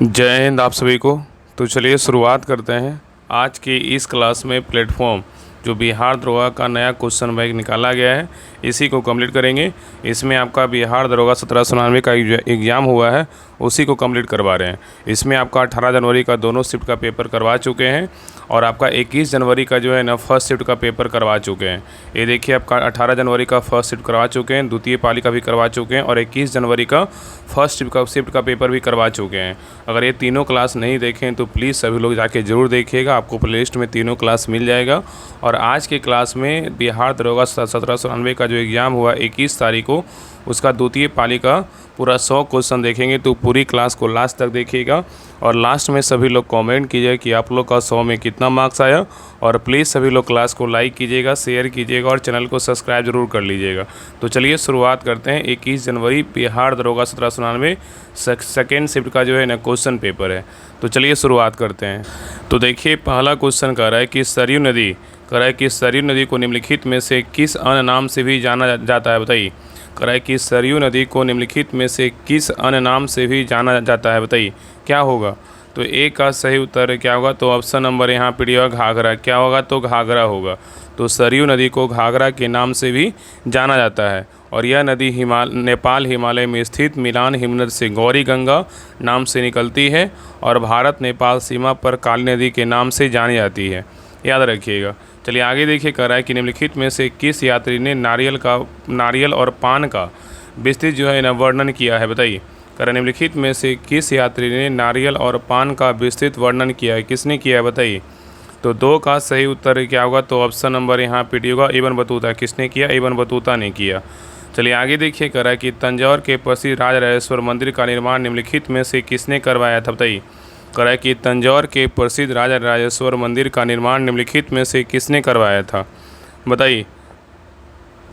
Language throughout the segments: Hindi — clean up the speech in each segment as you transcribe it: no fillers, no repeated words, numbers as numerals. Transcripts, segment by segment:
जय हिंद आप सभी को। तो चलिए शुरुआत करते हैं। आज की इस क्लास में प्लेटफॉर्म जो बिहार दरोगा का नया क्वेश्चन बैंक निकाला गया है इसी को कंप्लीट करेंगे। इसमें आपका बिहार दरोगा 1799 का एग्ज़ाम हुआ है उसी को कंप्लीट करवा रहे हैं। इसमें आपका 18 जनवरी का दोनों शिफ्ट का पेपर करवा चुके हैं और आपका 21 जनवरी का जो है ना फर्स्ट शिफ्ट का पेपर करवा चुके हैं। ये देखिए आपका 18 जनवरी का फर्स्ट शिफ्ट करवा चुके हैं, द्वितीय पाली का भी करवा चुके हैं और 21 जनवरी का फर्स्ट शिफ्ट का पेपर भी करवा चुके हैं। अगर ये तीनों क्लास नहीं देखें तो प्लीज़ सभी लोग जाके ज़रूर देखिएगा, आपको प्लेलिस्ट में तीनों क्लास मिल जाएगा। और आज के क्लास में बिहार दरोगा 1799 का जो एग्ज़ाम हुआ 21 तारीख को उसका द्वितीय पाली का पूरा 100 क्वेश्चन देखेंगे। तो पूरी क्लास को लास्ट तक देखिएगा और लास्ट में सभी लोग कमेंट कीजिए कि आप लोग का 100 में कितना मार्क्स आया। और प्लीज़ सभी लोग क्लास को लाइक कीजिएगा, शेयर कीजिएगा और चैनल को सब्सक्राइब जरूर कर लीजिएगा। तो चलिए शुरुआत करते हैं। 21 जनवरी बिहार दरोगा 1799 सेकेंड शिफ्ट का जो है ना क्वेश्चन पेपर है। तो चलिए शुरुआत करते हैं। तो देखिए पहला क्वेश्चन कह रहा है कि सरयू नदी को निम्नलिखित में से किस अन्य नाम से भी जाना जाता है, बताइए। कह रहा है कि सरयू नदी को निम्नलिखित में से किस अन्य नाम से भी जाना जाता है, बताइए क्या होगा। तो ए का सही उत्तर क्या होगा, तो ऑप्शन नंबर यहाँ पे दिया घाघरा। क्या होगा, तो घाघरा होगा। तो सरयू नदी को घाघरा के नाम से भी जाना जाता है और यह नदी नेपाल हिमालय में स्थित मिलान हिमनद से गौरी गंगा नाम से निकलती है और भारत नेपाल सीमा पर काली नदी के नाम से जानी जाती है, याद रखिएगा। चलिए आगे देखिए, कह रहा है कि निम्नलिखित में से किस यात्री ने नारियल और पान का विस्तृत जो है ना वर्णन किया है, बताइए। कह रहा है निम्नलिखित में से किस यात्री ने नारियल और पान का विस्तृत वर्णन किया है, किसने किया है, बताइए। तो 2 का सही उत्तर क्या होगा, तो ऑप्शन नंबर यहाँ पे होगा इब्न बतूता। किसने किया, इब्न बतूता ने किया। चलिए आगे देखिए, कह रहा है कि तंजौर के प्रसिद्ध राजराजेश्वर मंदिर का निर्माण निम्नलिखित में से किसने करवाया था, बताइए। कह रहा है कि तंजौर के प्रसिद्ध राजराजेश्वर मंदिर का निर्माण निम्नलिखित में से किसने करवाया था, बताइए।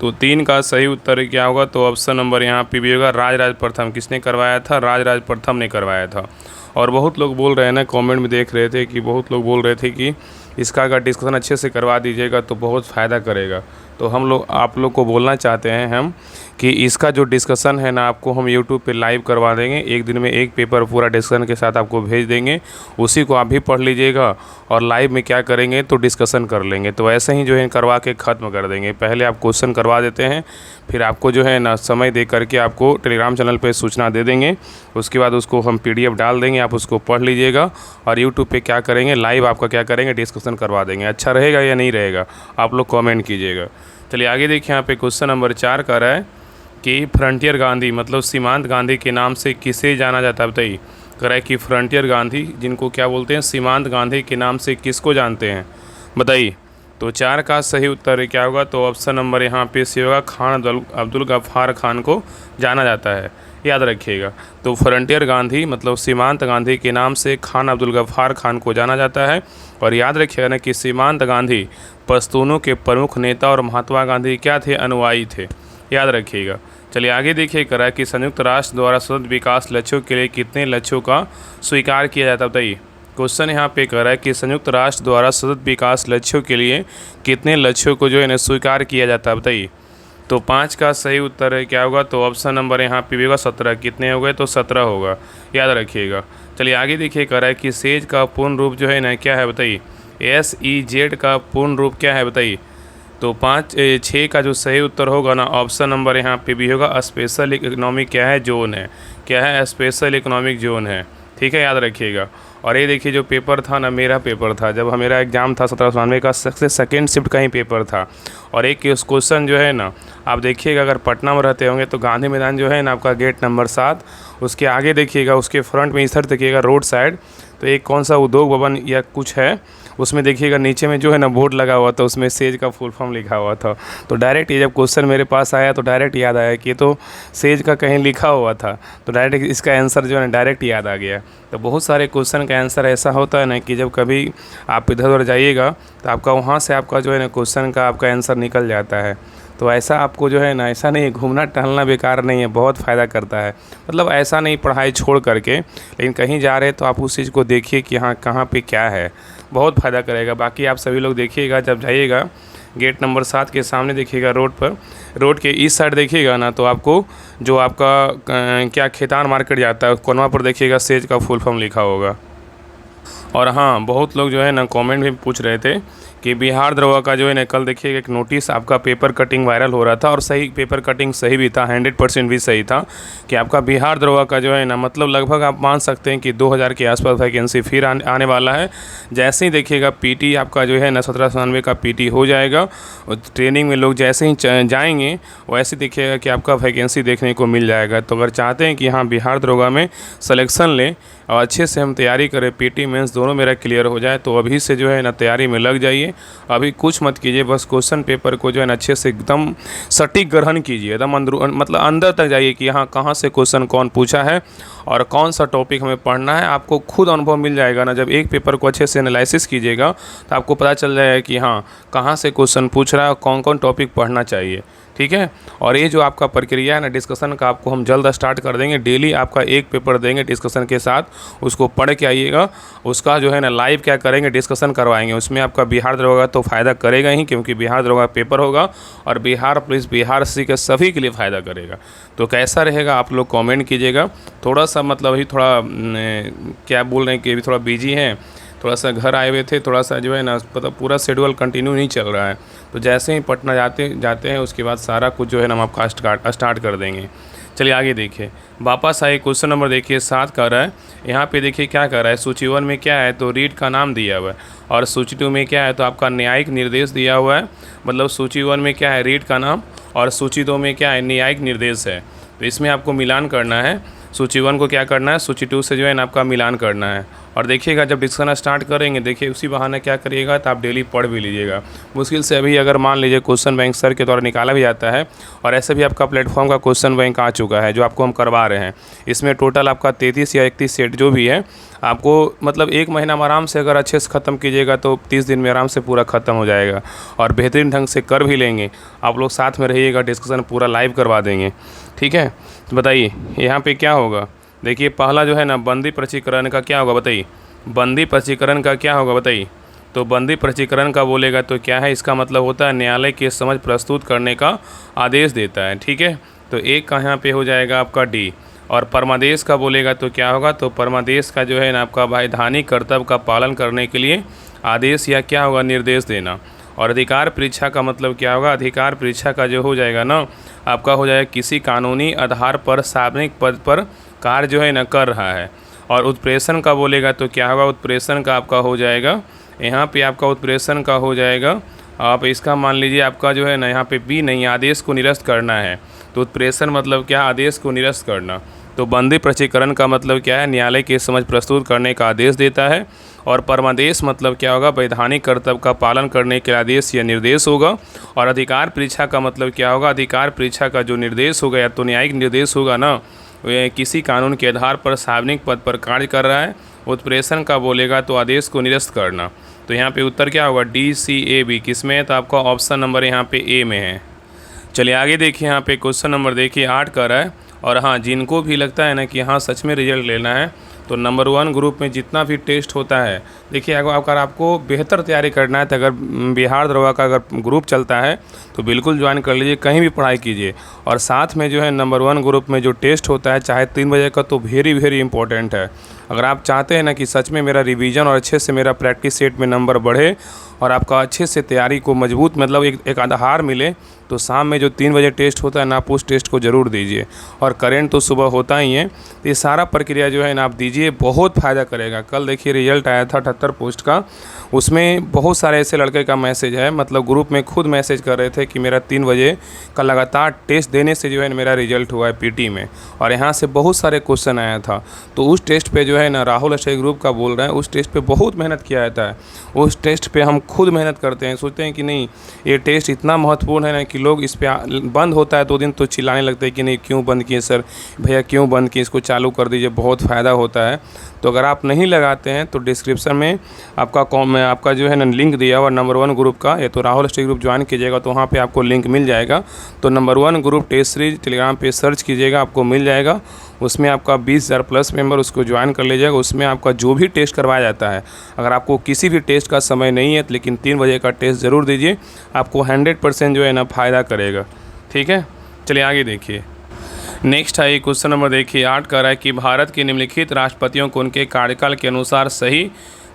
तो 3 का सही उत्तर क्या होगा, तो ऑप्शन नंबर यहाँ पे भी होगा राजराज प्रथम। किसने करवाया था, राजराज प्रथम ने करवाया था। और बहुत लोग बोल रहे हैं ना, कमेंट में देख रहे थे कि बहुत लोग बोल रहे थे कि इसका अगर डिस्कशन अच्छे से करवा दीजिएगा तो बहुत फ़ायदा करेगा। तो आप लोग को बोलना चाहते हैं हम कि इसका जो डिस्कशन है ना आपको हम यूट्यूब पे लाइव करवा देंगे। एक दिन में एक पेपर पूरा डिस्कशन के साथ आपको भेज देंगे, उसी को आप भी पढ़ लीजिएगा और लाइव में क्या करेंगे तो डिस्कशन कर लेंगे। तो ऐसे ही जो है करवा के ख़त्म कर देंगे। पहले आप क्वेश्चन करवा देते हैं, फिर आपको जो है ना समय दे करके आपको टेलीग्राम चैनल पर सूचना दे देंगे। उसके बाद उसको हम PDF डाल देंगे, आप उसको पढ़ लीजिएगा और यूट्यूब पर क्या करेंगे लाइव आपका क्या करेंगे डिस्कशन करवा देंगे। अच्छा रहेगा या नहीं रहेगा, आप लोग कमेंट कीजिएगा। चलिए आगे देखिए, यहाँ पे क्वेश्चन नंबर 4 कर रहा है कि फ्रंटियर गांधी मतलब सीमांत गांधी के नाम से किसे जाना जाता है, बताइए। कह रहा है कि फ्रंटियर गांधी जिनको क्या बोलते हैं, सीमांत गांधी के नाम से किसको जानते हैं, बताइए। तो 4 का सही उत्तर क्या होगा, तो ऑप्शन नंबर यहाँ पे से होगा खान अब्दुल गफ्फार खान को जाना जाता है, याद रखिएगा। तो फ्रंटियर गांधी मतलब सीमांत गांधी के नाम से खान अब्दुल गफ्फार खान को जाना जाता है। और याद रखिएगा ना कि सीमांत गांधी पश्तूनों के प्रमुख नेता और महात्मा गांधी क्या थे, अनुयायी थे, याद रखिएगा। चलिए आगे देखिए, कह रहा है कि संयुक्त राष्ट्र द्वारा सतत विकास लक्ष्यों के लिए कितने लक्ष्यों का स्वीकार किया जाता है, बताइए। क्वेश्चन यहाँ पे कह रहा है कि संयुक्त राष्ट्र द्वारा सतत विकास लक्ष्यों के लिए कितने लक्ष्यों को जो है ना स्वीकार किया जाता है, बताइए। तो 5 का सही उत्तर है क्या होगा, तो ऑप्शन नंबर यहाँ पे भी होगा 17। कितने हो गए, तो 17 होगा, याद रखिएगा। चलिए आगे देखिए, कह रहा है कि सेज का पूर्ण रूप जो है ना क्या है, बताइए। SEZ का पूर्ण रूप क्या है, बताइए। तो 6 का जो सही उत्तर होगा ना ऑप्शन नंबर यहाँ पे भी होगा स्पेशल इकोनॉमिक क्या है, जोन है। क्या है, स्पेशल इकोनॉमिक जोन है, ठीक है, याद रखिएगा। और ये देखिए जो पेपर था ना, मेरा पेपर था जब मेरा एग्ज़ाम था 1799 का सेकेंड शिफ्ट का ही पेपर था। और एक क्वेश्चन जो है ना आप देखिएगा, अगर पटना में रहते होंगे तो गांधी मैदान जो है ना आपका गेट नंबर 7, उसके आगे देखिएगा, उसके फ्रंट में इधर देखिएगा रोड साइड, तो एक कौन सा उद्योग भवन या कुछ है, उसमें देखिएगा नीचे में जो है ना बोर्ड लगा हुआ था, उसमें सेज का फुल फॉर्म लिखा हुआ था। तो डायरेक्ट ये जब क्वेश्चन मेरे पास आया तो डायरेक्ट याद आया कि ये तो सेज का कहीं लिखा हुआ था, तो डायरेक्ट इसका आंसर जो है ना डायरेक्ट याद आ गया। तो बहुत सारे क्वेश्चन का आंसर ऐसा होता है ना कि जब कभी आप इधर उधर जाइएगा तो आपका वहाँ से आपका जो है ना क्वेश्चन का आपका आंसर निकल जाता है। तो ऐसा आपको जो है ना, ऐसा नहीं घूमना टहलना बेकार नहीं है, बहुत फ़ायदा करता है। मतलब ऐसा नहीं पढ़ाई छोड़ करके, लेकिन कहीं जा रहे तो आप उस चीज़ को देखिए कि हाँ कहाँ पे क्या है, बहुत फ़ायदा करेगा। बाकी आप सभी लोग देखिएगा, जब जाइएगा गेट नंबर 7 के सामने देखिएगा रोड पर, रोड के इस साइड देखिएगा ना तो आपको जो आपका क्या खेतान मार्केट जाता है, कोनवा पर देखिएगा सेज का फुल फॉर्म लिखा होगा। और हाँ, बहुत लोग जो है ना कमेंट भी पूछ रहे थे कि बिहार दरोगा का जो है ना, कल देखिएगा एक नोटिस आपका पेपर कटिंग वायरल हो रहा था, और सही पेपर कटिंग सही भी था, 100% भी सही था कि आपका बिहार दरोगा का जो है ना, मतलब लगभग आप मान सकते हैं कि 2000 के आसपास वैकेंसी फिर आने वाला है। जैसे ही देखिएगा पीटी आपका जो है ना 1797 का पीटी हो जाएगा, और ट्रेनिंग में लोग जैसे ही जाएंगे वैसे देखिएगा कि आपका वैकेंसी देखने को मिल जाएगा। तो अगर चाहते हैं कि हाँ बिहार दरोगा में सिलेक्शन लें और अच्छे से हम तैयारी करें, पीटी मेंस दोनों मेरा क्लियर हो जाए, तो अभी से जो है ना तैयारी में लग जाइए। अभी कुछ मत कीजिए, बस क्वेश्चन पेपर को जो है ना अच्छे से एकदम सटीक ग्रहण कीजिए, एकदम मतलब अंदर तक जाइए कि हाँ कहाँ से क्वेश्चन कौन पूछा है और कौन सा टॉपिक हमें पढ़ना है। आपको खुद अनुभव मिल जाएगा ना, जब एक पेपर को अच्छे से एनालिसिस कीजिएगा तो आपको पता चल जाएगा कि हाँ कहाँ से क्वेश्चन पूछ रहा है, कौन कौन टॉपिक पढ़ना चाहिए। ठीक है, और ये जो आपका प्रक्रिया है ना डिस्कशन का, आपको हम जल्द स्टार्ट कर देंगे। डेली आपका एक पेपर देंगे डिस्कशन के साथ, उसको पढ़ के आइएगा, उसका जो है ना लाइव क्या करेंगे डिस्कशन करवाएंगे। उसमें आपका बिहार दरोगा तो फ़ायदा करेगा ही, क्योंकि बिहार दरोगा पेपर होगा और बिहार पुलिस, बिहार सी के सभी के लिए फ़ायदा करेगा। तो कैसा रहेगा आप लोग कमेंट कीजिएगा। थोड़ा सा मतलब अभी थोड़ा क्या बोल रहे हैं कि अभी थोड़ा बिजी हैं, थोड़ा सा घर आए हुए थे, थोड़ा सा जो है ना मतलब पूरा शेड्यूल कंटिन्यू नहीं चल रहा है। तो जैसे ही पटना जाते हैं उसके बाद सारा कुछ जो है ना हम आपका स्टार्ट कर देंगे। चलिए आगे देखिए, वापस आइए, क्वेश्चन नंबर देखिए 7 कर रहा है। यहाँ पे देखिए क्या कर रहा है, सूची 1 में क्या है तो रीड का नाम दिया हुआ है, और सूची 2 में क्या है तो आपका न्यायिक निर्देश दिया हुआ है। मतलब सूची 1 में क्या है रीड का नाम, और सूची 2 में क्या है न्यायिक निर्देश है। तो इसमें आपको मिलान करना है, सूची 1 को क्या करना है सूची 2 से जो है ना आपका मिलान करना है। और देखिएगा जब डिस्कशन स्टार्ट करेंगे, देखिए उसी बहाने क्या करिएगा तो आप डेली पढ़ भी लीजिएगा। मुश्किल से अभी अगर मान लीजिए क्वेश्चन बैंक सर के द्वारा निकाला भी जाता है, और ऐसे भी आपका प्लेटफॉर्म का क्वेश्चन बैंक आ चुका है जो आपको हम करवा रहे हैं। इसमें टोटल आपका 33 या 31 सेट जो भी है, आपको मतलब 1 महीना में आराम से अगर अच्छे से ख़त्म कीजिएगा तो 30 दिन में आराम से पूरा ख़त्म हो जाएगा, और बेहतरीन ढंग से कर भी लेंगे। आप लोग साथ में रहिएगा, डिस्कशन पूरा लाइव करवा देंगे। ठीक है, तो बताइए यहाँ पे क्या होगा। देखिए पहला जो है ना बंदी प्रचिकरण का क्या होगा बताइए, बंदी प्रचिकरण का क्या होगा बताइए। तो बंदी प्रचिकरण का बोलेगा तो क्या है, इसका मतलब होता है न्यायालय की समझ प्रस्तुत करने का आदेश देता है। ठीक है, तो एक का यहाँ पे हो जाएगा आपका डी। और परमादेश का बोलेगा तो क्या होगा, तो परमादेश का जो है ना आपका वैधानिक कर्तव्य का पालन करने के लिए आदेश या क्या होगा निर्देश देना। और अधिकार परीक्षा का मतलब क्या होगा, अधिकार परीक्षा का जो हो जाएगा ना आपका हो जाएगा किसी कानूनी आधार पर सार्वजनिक पद पर कार्य जो है ना कर रहा है। और उत्प्रेषण का बोलेगा तो क्या होगा, उत्प्रेषण का आपका हो जाएगा यहाँ पे आपका उत्प्रेषण का हो जाएगा, आप इसका मान लीजिए आपका जो है ना यहाँ पे बी नहीं, आदेश को निरस्त करना है। तो उत्प्रेषण मतलब क्या, आदेश को निरस्त करना। तो बंदी प्रचिकरण का मतलब क्या है, न्यायालय की समझ प्रस्तुत करने का आदेश देता है। और परमादेश मतलब क्या होगा, वैधानिक कर्तव्य का पालन करने के आदेश या निर्देश होगा। और अधिकार परीक्षा का मतलब क्या होगा, अधिकार परीक्षा का जो निर्देश होगा या तो न्यायिक निर्देश होगा ना, किसी कानून के आधार पर सार्वजनिक पद पर कार्य कर रहा है। उत्प्रेषण का बोलेगा तो आदेश को निरस्त करना। तो यहाँ पे उत्तर क्या होगा, डी सी ए बी किस में है, तो आपका ऑप्शन नंबर यहाँ पे ए में है। चलिए आगे देखिए, यहाँ पे क्वेश्चन नंबर देखिए 8 का रहा है। और हाँ, जिनको भी लगता है ना कि हाँ सच में रिजल्ट लेना है, तो नंबर 1 ग्रुप में जितना भी टेस्ट होता है, देखिए अगर आपको बेहतर तैयारी करना है तो अगर बिहार दरोगा का अगर ग्रुप चलता है तो बिल्कुल ज्वाइन कर लीजिए, कहीं भी पढ़ाई कीजिए। और साथ में जो है नंबर 1 ग्रुप में जो टेस्ट होता है चाहे 3 बजे का, तो वेरी इंपॉर्टेंट है। अगर आप चाहते हैं ना कि सच में मेरा रिवीजन और अच्छे से मेरा प्रैक्टिस सेट में नंबर बढ़े और आपका अच्छे से तैयारी को मजबूत मतलब एक आधार मिले, तो शाम में जो 3 बजे टेस्ट होता है ना, आप उस टेस्ट को ज़रूर दीजिए। और करेंट तो सुबह होता ही है, तो ये सारा प्रक्रिया जो है ना आप दीजिए, बहुत फ़ायदा करेगा। कल देखिए रिजल्ट आया था 78 पोस्ट का, उसमें बहुत सारे ऐसे लड़के का मैसेज है, मतलब ग्रुप में खुद मैसेज कर रहे थे कि मेरा 3 बजे का लगातार टेस्ट देने से जो है मेरा रिजल्ट हुआ है पीटी में, और यहाँ से बहुत सारे क्वेश्चन आया था। तो उस टेस्ट पे जो है ना राहुल स्टडी ग्रुप का बोल रहा है, उस टेस्ट पे बहुत मेहनत किया जाता है। उस टेस्ट पे हम खुद मेहनत करते हैं, सोचते हैं कि नहीं ये टेस्ट इतना महत्वपूर्ण है ना कि लोग इस पर बंद होता है 2 दिन तो चिल्लाने लगते हैं कि नहीं क्यों बंद किए सर, भैया क्यों बंद किए, इसको चालू कर दीजिए, बहुत फ़ायदा होता है। तो अगर आप नहीं लगाते हैं तो डिस्क्रिप्शन में आपका जो है ना लिंक दिया हुआ नंबर 1 ग्रुप का, ये तो राहुल स्टडी ग्रुप ज्वाइन कीजिएगा तो वहाँ पे आपको लिंक मिल जाएगा। तो number 1 group test series Telegram पे सर्च कीजिएगा, आपको मिल जाएगा। उसमें आपका 20,000 प्लस मेंबर उसको ज्वाइन कर लीजिएगा। उसमें आपका जो भी टेस्ट करवाया जाता है, अगर आपको किसी भी टेस्ट का समय नहीं है लेकिन 3 बजे का टेस्ट ज़रूर दीजिए, आपको 100% जो है ना फ़ायदा करेगा। ठीक है, चलिए आगे देखिए। नेक्स्ट है क्वेश्चन नंबर देखिए 8 का रहा है कि भारत के निम्नलिखित राष्ट्रपतियों को उनके कार्यकाल के अनुसार सही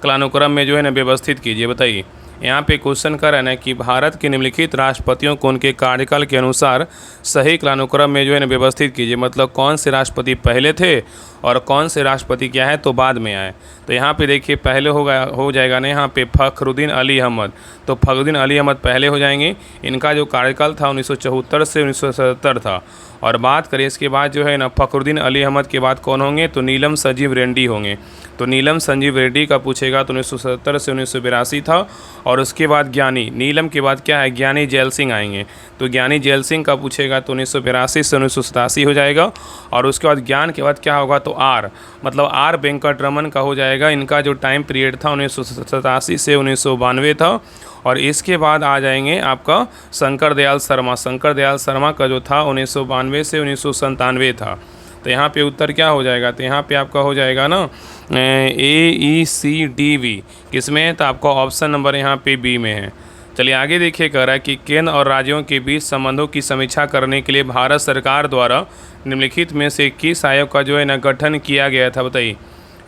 कालानुक्रम में जो है ना व्यवस्थित कीजिए। बताइए, यहाँ पे क्वेश्चन कर रहा है कि भारत के निम्नलिखित राष्ट्रपतियों को उनके कार्यकाल के अनुसार सही कालानुक्रम में जो है ना व्यवस्थित कीजिए। मतलब कौन से राष्ट्रपति पहले थे और कौन से राष्ट्रपति क्या है तो बाद में आए। तो यहाँ पे देखिए पहले हो जाएगा ना यहाँ पे फ़खरुद्दीन अली अहमद। तो फ़खरुद्दीन अली अहमद पहले हो जाएंगे। इनका जो कार्यकाल था 1974 से 1977 था। और बात करें इसके बाद जो है ना फ़खरुद्दीन अली अहमद के बाद कौन होंगे तो नीलम संजीव रेड्डी होंगे। तो नीलम संजीव रेड्डी का पूछेगा तो 1970 से 1982 था। और उसके बाद ज्ञानी, नीलम के बाद क्या है ज्ञानी जैल सिंह आएंगे। तो ज्ञानी जैल सिंह का पूछेगा तो 1982 से 1987 हो जाएगा। और उसके बाद ज्ञान के बाद क्या होगा तो आर, मतलब आर वेंकटरमन का हो जाएगा। इनका जो टाइम पीरियड था 1987 से 1992 था। और इसके बाद आ जाएंगे आपका शंकर दयाल शर्मा। शंकर दयाल शर्मा का जो था 1992 से 1997 था। तो यहाँ पे उत्तर क्या हो जाएगा तो यहाँ पे आपका हो जाएगा ना AECDV किस में है तो आपका ऑप्शन नंबर यहाँ पे बी में है। चलिए आगे देखिए कह रहा है कि केंद्र और राज्यों के बीच संबंधों की समीक्षा करने के लिए भारत सरकार द्वारा निम्नलिखित में से किस आयोग का जो है ना गठन किया गया था। बताइए,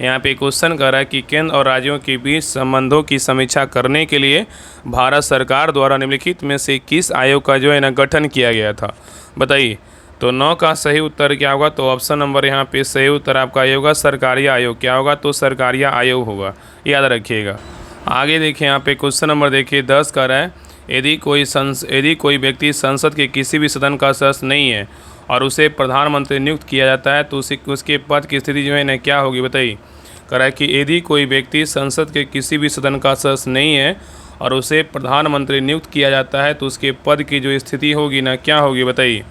यहाँ पे क्वेश्चन कर रहा है कि केंद्र और राज्यों के बीच संबंधों की समीक्षा करने के लिए भारत सरकार द्वारा निम्नलिखित में से किस आयोग का जो है ना गठन किया गया था। बताइए, तो 9 का सही उत्तर क्या होगा तो ऑप्शन नंबर यहाँ पे सही उत्तर आपका ये होगा सरकारिया आयोग। क्या होगा तो सरकारिया आयोग होगा, याद रखिएगा। आगे देखिए यहाँ पे क्वेश्चन नंबर देखिए 10 का रहा है यदि कोई व्यक्ति संसद के किसी भी सदन का सदस्य नहीं है और उसे प्रधानमंत्री नियुक्त किया जाता है तो उसके पद की स्थिति जो है ना क्या होगी। बताइए, कह रहा है कि यदि कोई व्यक्ति संसद के किसी भी सदन का सदस्य नहीं है और उसे प्रधानमंत्री नियुक्त किया जाता है तो उसके पद की जो स्थिति होगी ना क्या होगी। बताइए,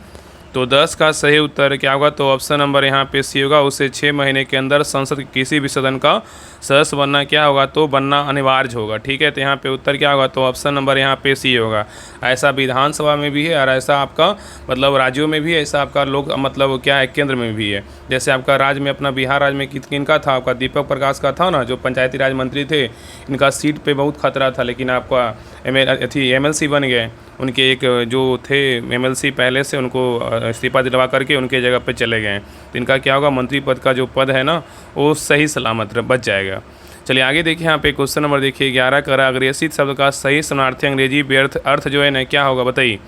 तो 10 का सही उत्तर क्या होगा तो ऑप्शन नंबर यहाँ पे सी होगा। उसे 6 महीने के अंदर संसद के किसी भी सदन का सदस्य बनना क्या होगा तो बनना अनिवार्य होगा। ठीक है, तो यहाँ पे उत्तर क्या होगा तो ऑप्शन नंबर यहाँ पे सी होगा। ऐसा विधानसभा में भी है और ऐसा आपका मतलब राज्यों में भी है, ऐसा आपका लोग मतलब क्या है केंद्र में भी है। जैसे आपका राज्य में अपना बिहार राज्य में किनका था आपका दीपक प्रकाश का था ना, जो पंचायती राज मंत्री थे। इनका सीट पे बहुत खतरा था लेकिन आपका MLC बन गए। उनके एक जो थे MLC पहले से उनको इस्तीफा दिलवा करके उनके जगह पे चले गए। तो इनका क्या होगा मंत्री पद का जो पद है ना वो सही सलामत बच जाएगा। चलिए आगे देखिए यहाँ पे क्वेश्चन नंबर देखिए 11 का अग्रेसित शब्द का सही समानार्थी अंग्रेजी व्यर्थ अर्थ जो है ना क्या होगा। बताइए,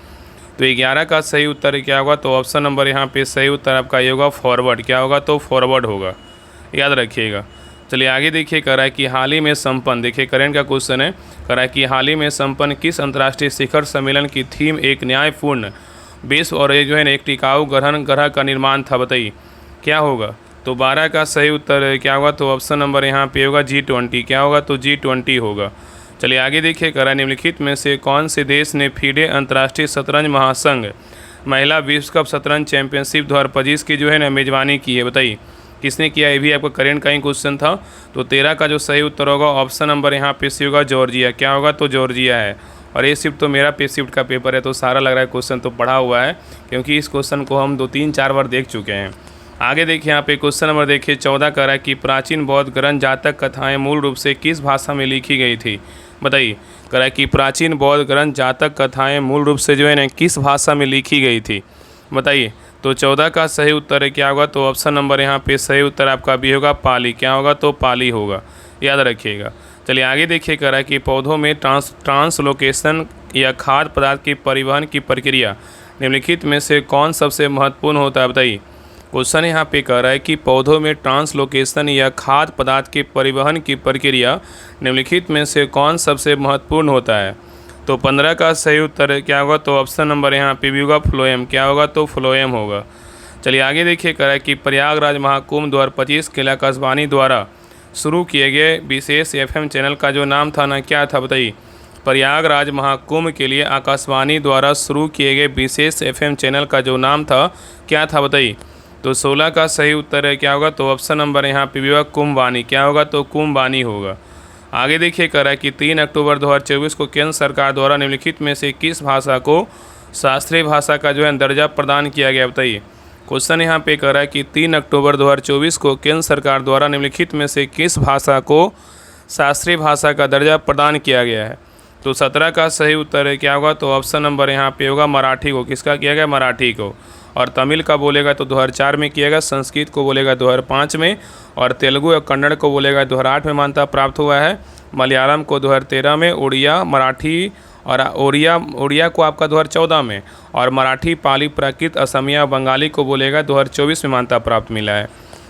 तो 11 का सही उत्तर क्या होगा तो ऑप्शन नंबर यहाँ पे सही उत्तर आपका ये होगा फॉरवर्ड। क्या होगा तो फॉरवर्ड होगा, याद रखिएगा। चलिए आगे देखिए कह रहा है कि हाल ही में संपन्न, देखिए करेंट का क्वेश्चन है, कह रहा है कि हाल ही में संपन्न किस अंतर्राष्ट्रीय शिखर सम्मेलन की थीम एक न्यायपूर्ण विश्व और ये जो है ना एक टिकाऊ ग्रह का निर्माण था। बताइए क्या होगा तो 12 का सही उत्तर क्या होगा तो ऑप्शन नंबर यहाँ पे होगा G20। क्या होगा तो G20 होगा। चलिए आगे देखिए कह रहा है निम्नलिखित में से कौन से देश ने FIDE अंतर्राष्ट्रीय शतरंज महासंघ महिला विश्व कप शतरंज चैंपियनशिप 2025 की जो है ना मेजबानी की है। बताइए किसने किया, ये भी आपका करेंट का ही क्वेश्चन था। तो 13 का जो सही उत्तर होगा ऑप्शन नंबर यहाँ पे सी होगा जॉर्जिया। क्या होगा तो जॉर्जिया है। और ये शिफ्ट तो मेरा पे शिफ्ट का पेपर है तो सारा लग रहा है क्वेश्चन तो पढ़ा हुआ है क्योंकि इस क्वेश्चन को हम 2-3-4 बार देख चुके हैं। आगे देखिए यहाँ पे क्वेश्चन नंबर देखिए 14 का रहा है कि प्राचीन बौद्ध ग्रंथ जातक कथाएँ मूल रूप से किस भाषा में लिखी गई थी। बताइए, कह रहा है कि प्राचीन बौद्ध ग्रंथ जातक कथाएँ मूल रूप से जो है ना किस भाषा में लिखी गई थी। बताइए, तो 14 का सही उत्तर है क्या होगा तो ऑप्शन नंबर यहाँ पे सही उत्तर आपका भी होगा पाली। क्या होगा तो पाली होगा, याद रखिएगा। चलिए आगे देखिए कह रहा है कि पौधों में ट्रांसलोकेशन या खाद्य पदार्थ की परिवहन की प्रक्रिया निम्नलिखित में से कौन सबसे महत्वपूर्ण होता है। बताइए, क्वेश्चन यहाँ पे कह रहा है कि पौधों में ट्रांसलोकेशन या खाद्य पदार्थ के परिवहन की प्रक्रिया निम्नलिखित में से कौन सबसे महत्वपूर्ण होता है। तो 15 का सही उत्तर क्या होगा तो ऑप्शन नंबर यहाँ पे भी होगा फ्लोएम। क्या होगा तो फ्लोएम होगा। चलिए आगे देखिए कह रहा है कि प्रयागराज महाकुंभ 2025 के लिए आकाशवाणी द्वारा शुरू किए गए विशेष FM चैनल का जो नाम था ना क्या था। बताइए, प्रयागराज महाकुंभ के लिए आकाशवाणी द्वारा शुरू किए गए विशेष FM चैनल का जो नाम था क्या था। बताइए, तो 16 का सही उत्तर है क्या होगा तो ऑप्शन नंबर यहाँ पे भी होगा कुंभवाणी। क्या होगा तो कुंभवाणी होगा। आगे देखिए कह रहा है कि 3 अक्टूबर 2024 को केंद्र सरकार द्वारा निम्नलिखित में से किस भाषा को शास्त्रीय भाषा का जो है दर्जा प्रदान किया गया। बताइए, क्वेश्चन यहाँ पे कह रहा है कि 3 अक्टूबर 2024 को केंद्र सरकार द्वारा निम्नलिखित में से किस भाषा को शास्त्रीय भाषा का दर्जा प्रदान किया गया है। तो 17 का सही उत्तर है क्या होगा, तो ऑप्शन नंबर यहाँ पे होगा मराठी को। किसका किया गया, मराठी को। और तमिल का बोलेगा तो 2004 में किया गया, संस्कृत को बोलेगा 2005 में, और तेलुगु और कन्नड़ को बोलेगा 2008 में मान्यता प्राप्त हुआ है, मलयालम को 2013 में, उड़िया मराठी और उड़िया को आपका 2014 में, और मराठी पाली प्राकृत असमिया बंगाली को बोलेगा 2024 में मान्यता प्राप्त मिला है।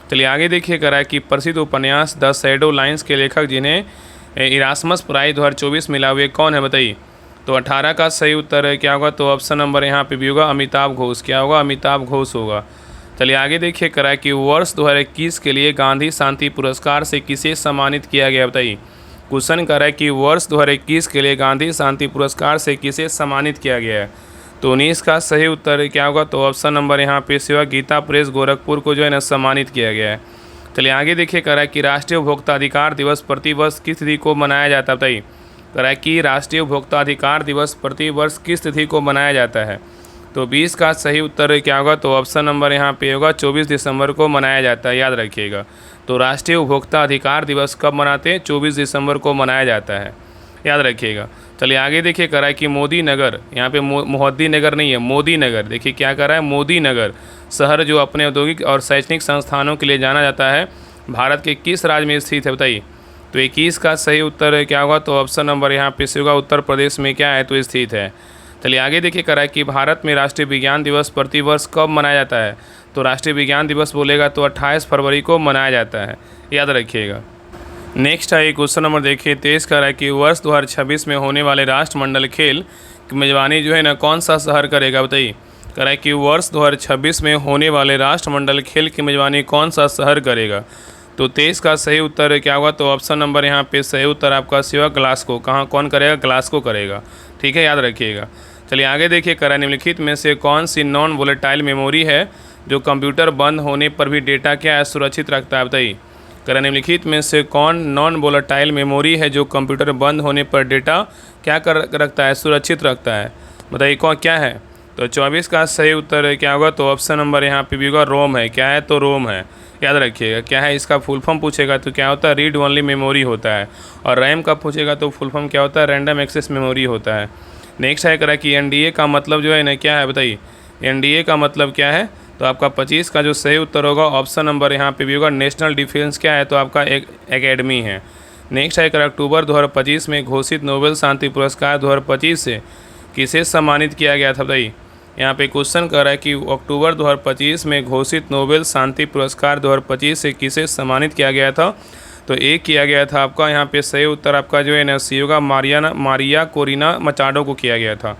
चलिए आगे देखिए करा कि प्रसिद्ध उपन्यास द शैडो लाइन्स के लेखक जिन्हें इरास्मस प्राइज 2024 मिला हुए कौन है, बताइए। तो 18 का सही उत्तर है क्या होगा, तो ऑप्शन नंबर यहाँ पे भी होगा अमिताभ घोष। क्या होगा, अमिताभ घोष होगा। चलिए आगे देखिए करा कि वर्ष 2021 के लिए गांधी शांति पुरस्कार से किसे सम्मानित किया गया, बताइए। क्वेश्चन कर रहा है कि वर्ष 2021 के लिए गांधी शांति पुरस्कार से किसे सम्मानित किया गया है। तो 19 का सही उत्तर क्या होगा, तो ऑप्शन नंबर यहाँ पे सेवा गीता प्रेस गोरखपुर को जो है ना सम्मानित किया गया है। चलिए आगे देखिए करा कि राष्ट्रीय उपभोक्ता अधिकार दिवस प्रतिवर्ष किस तिथि को मनाया जाता है, बताइए। करा कि राष्ट्रीय उपभोक्ता अधिकार दिवस प्रतिवर्ष किस तिथि को मनाया जाता है। तो 20 का सही उत्तर क्या होगा, तो ऑप्शन नंबर यहाँ पे होगा 24 दिसंबर को मनाया जाता है, याद रखिएगा। तो राष्ट्रीय उपभोक्ता अधिकार दिवस कब मनाते हैं, 24 दिसंबर को मनाया जाता है, याद रखिएगा। चलिए आगे देखिए करा कि मोदी नगर, यहाँ पे मोदी नगर नहीं है, मोदी नगर। देखिए क्या कर रहा है, मोदी नगर शहर जो अपने औद्योगिक और शैक्षणिक संस्थानों के लिए जाना जाता है, भारत के किस राज्य में स्थित है, बताइए। तो 21 का सही उत्तर क्या होगा, तो ऑप्शन नंबर यहाँ पे से होगा उत्तर प्रदेश में क्या है, तो स्थित है। चलिए आगे देखिए करा कि भारत में राष्ट्रीय विज्ञान दिवस प्रतिवर्ष कब मनाया जाता है। तो राष्ट्रीय विज्ञान दिवस बोलेगा तो 28 फरवरी को मनाया जाता है, याद रखिएगा। नेक्स्ट है क्वेश्चन नंबर देखिए 23 का है कि वर्ष 2026 में होने वाले राष्ट्रमंडल खेल की मेजबानी जो है ना कौन सा शहर करेगा, बताइए। कह रहा है कि वर्ष 2026 में होने वाले राष्ट्रमंडल खेल की मेजबानी कौन सा शहर करेगा। तो 23 का सही उत्तर क्या होगा, तो ऑप्शन नंबर यहाँ पे सही उत्तर आपका सेवा ग्लासगो। कहाँ कौन करेगा, ग्लासगो करेगा, ठीक है, याद रखिएगा। चलिए आगे देखिए करा निम्नलिखित में से कौन सी नॉन वोलेटाइल मेमोरी है जो कंप्यूटर बंद होने पर भी डेटा क्या है, सुरक्षित रखता है, बताइए। करा निम्नलिखित में से कौन नॉन वोलेटाइल मेमोरी है जो कंप्यूटर बंद होने पर डेटा क्या रखता है, सुरक्षित रखता है, बताइए कौन क्या है। तो 24 का सही उत्तर क्या होगा, तो ऑप्शन नंबर यहाँ पे भी होगा रोम है। क्या है, तो रोम है, याद रखिएगा। क्या है, इसका फुल फॉर्म पूछेगा तो क्या होता है, रीड ओनली मेमोरी होता है। और रैम का पूछेगा तो फुल फॉर्म क्या होता है, रैंडम एक्सेस मेमोरी होता है। नेक्स्ट है करा कि एनडीए का मतलब जो है ना क्या है, बताइए। एनडीए का मतलब क्या है, तो आपका 25 का जो सही उत्तर होगा ऑप्शन नंबर यहाँ पे भी होगा नेशनल डिफेंस क्या है, तो आपका एक एकेडमी है। नेक्स्ट है करा अक्टूबर 2025 में घोषित नोबेल शांति पुरस्कार 2025 से किसे सम्मानित किया गया था, बताइए। यहाँ पे क्वेश्चन कर रहा है कि अक्टूबर 2025 में घोषित नोबेल शांति पुरस्कार 2025 से किसे सम्मानित किया गया था। तो एक किया गया था आपका यहाँ पे सही उत्तर आपका जो है ना सी होगा मारिया कोरिना मचाडो को किया गया था।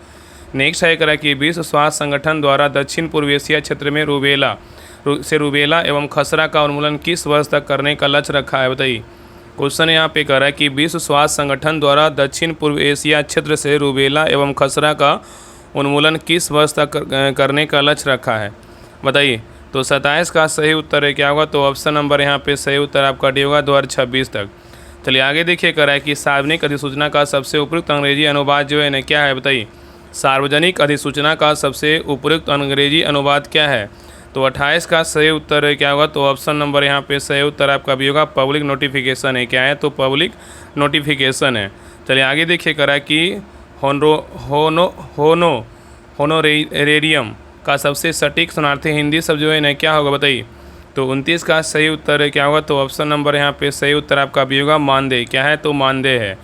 नेक्स्ट है करा कि विश्व स्वास्थ्य संगठन द्वारा दक्षिण पूर्व एशिया क्षेत्र में रूबेला एवं खसरा का उन्मूलन किस वर्ष तक करने का लक्ष्य रखा है, बताइए। क्वेश्चन यहाँ पे कर रहा है कि विश्व स्वास्थ्य संगठन द्वारा दक्षिण पूर्व एशिया क्षेत्र से रूबेला एवं खसरा का उन्मूलन किस वर्ष तक करने का लक्ष्य रखा है, बताइए। तो 27 का सही उत्तर है क्या होगा, तो ऑप्शन नंबर यहाँ पे सही उत्तर आपका डी होगा 2026 तक। चलिए आगे देखिए करा है कि सार्वजनिक अधिसूचना का सबसे उपयुक्त अंग्रेजी अनुवाद जो है ना क्या है, बताइए। सार्वजनिक अधिसूचना का सबसे उपयुक्त अंग्रेजी अनुवाद क्या है। तो 28 का सही उत्तर है क्या होगा, तो ऑप्शन नंबर यहाँ पे सही उत्तर आपका भी होगा पब्लिक नोटिफिकेशन है। क्या है, तो पब्लिक नोटिफिकेशन है। चलिए आगे देखिए करा कि होनोरेरियम का सबसे सटीक शरणार्थी हिंदी शब्द जो है ना क्या होगा, बताइए। तो 29 का सही उत्तर है क्या होगा, तो ऑप्शन नंबर यहाँ पे सही उत्तर आपका भी होगा मानदेय। क्या है, तो मानदेय है।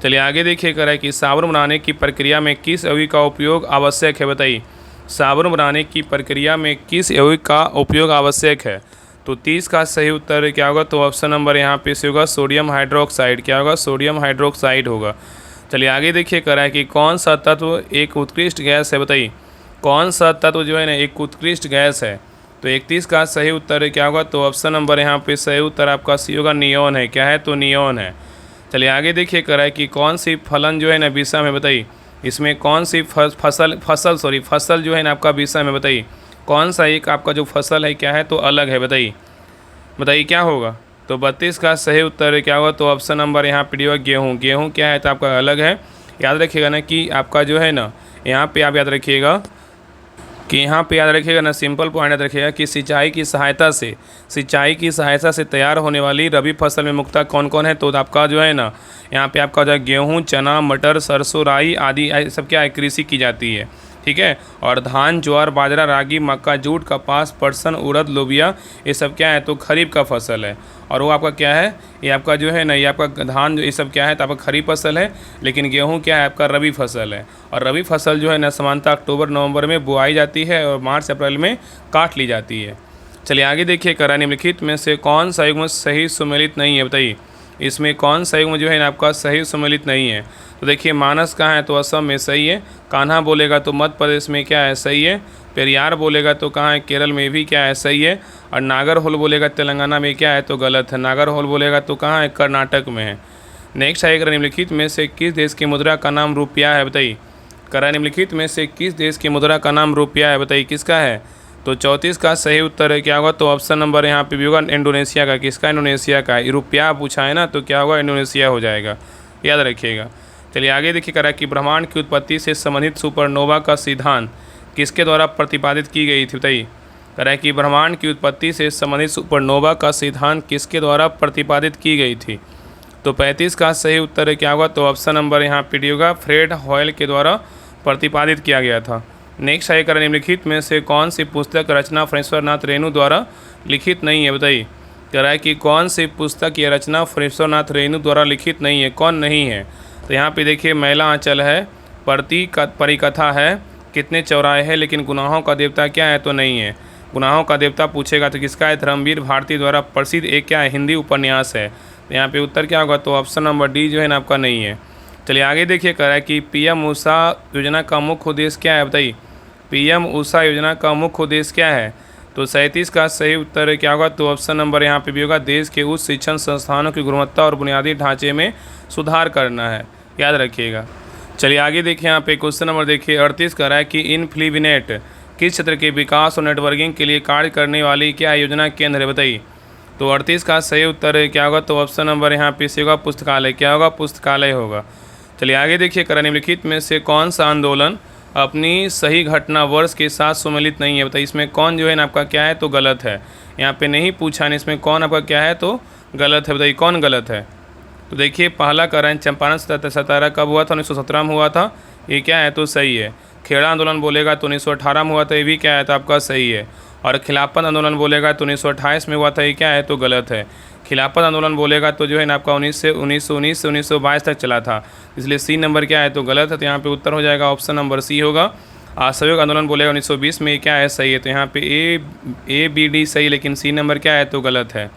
चलिए आगे देखिए करा कि साबुन बनाने की प्रक्रिया में किस यौगिक का उपयोग आवश्यक है, बताइए। साबुन बनाने की प्रक्रिया में किस यौगिक का उपयोग आवश्यक है। तो 30 का सही उत्तर क्या होगा, तो ऑप्शन नंबर यहाँ पे से होगा सोडियम हाइड्रोक्साइड। क्या होगा, सोडियम हाइड्रोक्साइड होगा। चलिए आगे देखिए करा है कि कौन सा तत्व एक उत्कृष्ट गैस है, बताइए। कौन सा तत्व जो है ना एक उत्कृष्ट गैस है। तो 31 का सही उत्तर क्या होगा, तो ऑप्शन नंबर यहाँ पे सही उत्तर आपका सी होगा नियोन है। क्या है, तो नियोन है। चलिए आगे देखिए करा है कि कौन सी फलन जो है ना विषम है, बताइए। इसमें कौन सी फसल जो है ना आपका विषम है, बताइए। कौन सा एक आपका जो फसल है क्या है, तो अलग है, बताइए क्या होगा। तो 32 का सही उत्तर क्या होगा, तो ऑप्शन नंबर यहाँ पे होगा गेहूँ। गेहूँ क्या है, तो आपका अलग है। याद रखिएगा ना कि आपका जो है ना यहाँ पे आप याद रखिएगा कि यहाँ पे याद रखिएगा ना, सिंपल पॉइंट याद रखिएगा कि सिंचाई की सहायता से तैयार होने वाली रबी फसल में मुख्यतः कौन कौन है। तो आपका जो है ना, यहाँ पे आपका जो है गेहूँ, चना, मटर, सरसों, राई आदि सब क्या है, कृषि की जाती है। ठीक है। और धान, ज्वार, बाजरा, रागी, मक्का, जूट, कपास, पटसन, उड़द, लोबिया, ये सब क्या है, तो खरीफ का फसल है। और वो आपका क्या है, ये आपका जो है ना, ये आपका धान जो ये सब क्या है, तो आपका खरीफ फसल है। लेकिन गेहूं क्या है, आपका रबी फसल है। और रबी फसल जो है ना, सामान्यतः अक्टूबर नवंबर में बुआई जाती है और मार्च अप्रैल में काट ली जाती है। चलिए आगे देखिए, करा निम्नलिखित में से कौन सा युग्म सही सुमेलित नहीं है, बताइए। इसमें कौन सा युग्म जो है ना आपका सही सुमेलित नहीं है। तो देखिए, मानस कहाँ है, तो असम में सही है। कान्हा बोलेगा तो मध्य प्रदेश में क्या है, सही है। पेरियार बोलेगा तो कहाँ है, केरल में भी क्या है, सही है। और नागरहोल बोलेगा तेलंगाना में क्या है, तो गलत है। नागरहोल बोलेगा तो कहाँ है, कर्नाटक में है। नेक्स्ट आएगा, निम्नलिखित में से किस देश की मुद्रा का नाम रुपया है, बताइए। करा निम्नलिखित में से किस देश की मुद्रा का नाम रुपया है, बताइए किसका है। तो 34 का सही उत्तर है क्या होगा, तो ऑप्शन नंबर यहाँ पे भी होगा इंडोनेशिया का। किसका, इंडोनेशिया का। रुपया पूछा है ना, तो क्या होगा, इंडोनेशिया हो जाएगा, याद रखिएगा। चलिए आगे देखिए, करा कि ब्रह्मांड की उत्पत्ति से संबंधित सुपरनोवा का सिद्धांत किसके द्वारा प्रतिपादित की गई थी, बताइए। करा कि ब्रह्मांड की उत्पत्ति से संबंधित सुपरनोवा का सिद्धांत किसके द्वारा प्रतिपादित की गई थी। तो 35 का सही उत्तर है क्या होगा, तो ऑप्शन नंबर यहाँ पे डी होगा, फ्रेड हॉयल के द्वारा प्रतिपादित किया गया था। नेक्स्ट आएगा, निम्नलिखित में से कौन सी पुस्तक रचना फणीश्वरनाथ रेणु द्वारा लिखित नहीं है, बताइए। कह रहा है कि कौन सी पुस्तक या रचना फणीश्वरनाथ रेणु द्वारा लिखित नहीं है, कौन नहीं है। तो यहाँ पे देखिए, महिला आंचल है, परिकथा है, कितने चौराहे हैं, लेकिन गुनाहों का देवता क्या है, तो नहीं है। गुनाहों का देवता पूछेगा तो किसका है, धर्मवीर भारती द्वारा प्रसिद्ध एक क्या है, हिंदी उपन्यास है। तो यहाँ पे उत्तर क्या होगा, तो ऑप्शन नंबर डी जो है ना आपका नहीं है। चलिए आगे देखिए, कह रहा है कि पीएम उषा योजना का मुख्य उद्देश्य क्या है, बताइए। पीएम उषा योजना का मुख्य उद्देश्य क्या है। तो 37 का सही उत्तर क्या होगा, तो ऑप्शन नंबर यहाँ पे भी होगा, देश के उच्च शिक्षण संस्थानों की गुणवत्ता और बुनियादी ढांचे में सुधार करना है, याद रखिएगा। चलिए आगे देखिए, यहाँ पे क्वेश्चन नंबर देखिए 38 कह रहा है कि इनफ्लीविनेट किस क्षेत्र के विकास और नेटवर्किंग के लिए कार्य करने वाली क्या योजना केंद्र है, बताइए। तो 38 का सही उत्तर क्या होगा, तो ऑप्शन नंबर यहाँ पे होगा, पुस्तकालय। क्या होगा, पुस्तकालय होगा। चलिए आगे देखिए, करा निम्नलिखित में से कौन सा आंदोलन अपनी सही घटना वर्ष के साथ सुमेलित नहीं है, बताइए। इसमें कौन जो है ना आपका क्या है, तो गलत है। यहाँ पे नहीं पूछा है, इसमें कौन आपका क्या है, तो गलत है, बताइए कौन गलत है। तो देखिए, पहला कारण चंपारण सत्याग्रह कब हुआ था, 1917 में हुआ था, ये क्या है, तो सही है। खेड़ा आंदोलन बोलेगा तो 1918 में हुआ था, ये भी क्या है, तो आपका सही है। और खिलाफत आंदोलन बोलेगा तो 1928 में हुआ था, ये क्या है, तो गलत है। खिलाफत आंदोलन बोलेगा तो जो है ना आपका 1919 से 1922 तक चला था, इसलिए सी नंबर क्या है, तो गलत है। तो यहाँ पे उत्तर हो जाएगा ऑप्शन नंबर सी होगा। असहयोग आंदोलन बोलेगा 1920 में, क्या है, सही है। तो यहाँ पे ए बी डी सही, लेकिन सी नंबर क्या है, तो गलत है।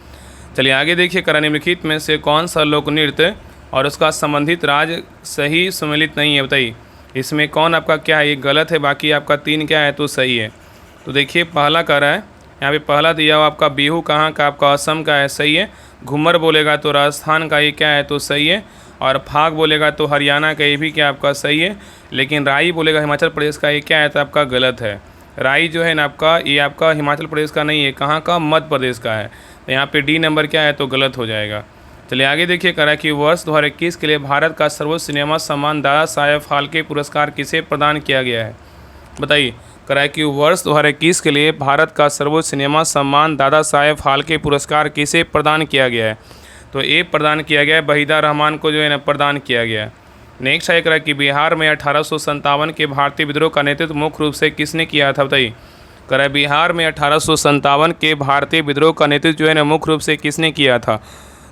चलिए आगे देखिए, करा निम्नलिखित में से कौन सा लोक नृत्य और उसका संबंधित राज्य सही सम्मिलित नहीं है, बताइए। इसमें कौन आपका क्या है, ये गलत है, बाकी आपका 3 क्या है, तो सही है। तो देखिए, पहला कह रहा है, यहाँ पे पहला दिया हुआ आपका बिहू कहाँ का, आपका असम का है, सही है। घूमर बोलेगा तो राजस्थान का, ये क्या है, तो सही है। और फाग बोलेगा तो हरियाणा का, ये भी क्या आपका सही है। लेकिन राई बोलेगा हिमाचल प्रदेश का, ये क्या है, तो आपका गलत है। राई जो है ना आपका, ये आपका हिमाचल प्रदेश का नहीं है, कहाँ का, मध्य प्रदेश का है। तो यहाँ पे डी नंबर क्या है, तो गलत हो जाएगा। चलिए आगे देखिए, करा कि वर्ष 2021 के लिए भारत का सर्वोच्च सिनेमा सम्मान दादा साहेब फाल्के पुरस्कार किसे प्रदान किया गया है, बताइए। करा कि वर्ष 2021 के लिए भारत का सर्वोच्च सिनेमा सम्मान दादा साहेब फाल्के पुरस्कार किसे प्रदान किया गया है। तो ये प्रदान किया गया है, वहीदा रहमान को जो है ना प्रदान किया गया है। नेक्स्ट है, करा कि बिहार में 1857 के भारतीय विद्रोह का नेतृत्व मुख्य रूप से किसने किया था, बताइए। करा बिहार में 1857 के भारतीय विद्रोह का नेतृत्व जो है ना मुख्य रूप से किसने किया था।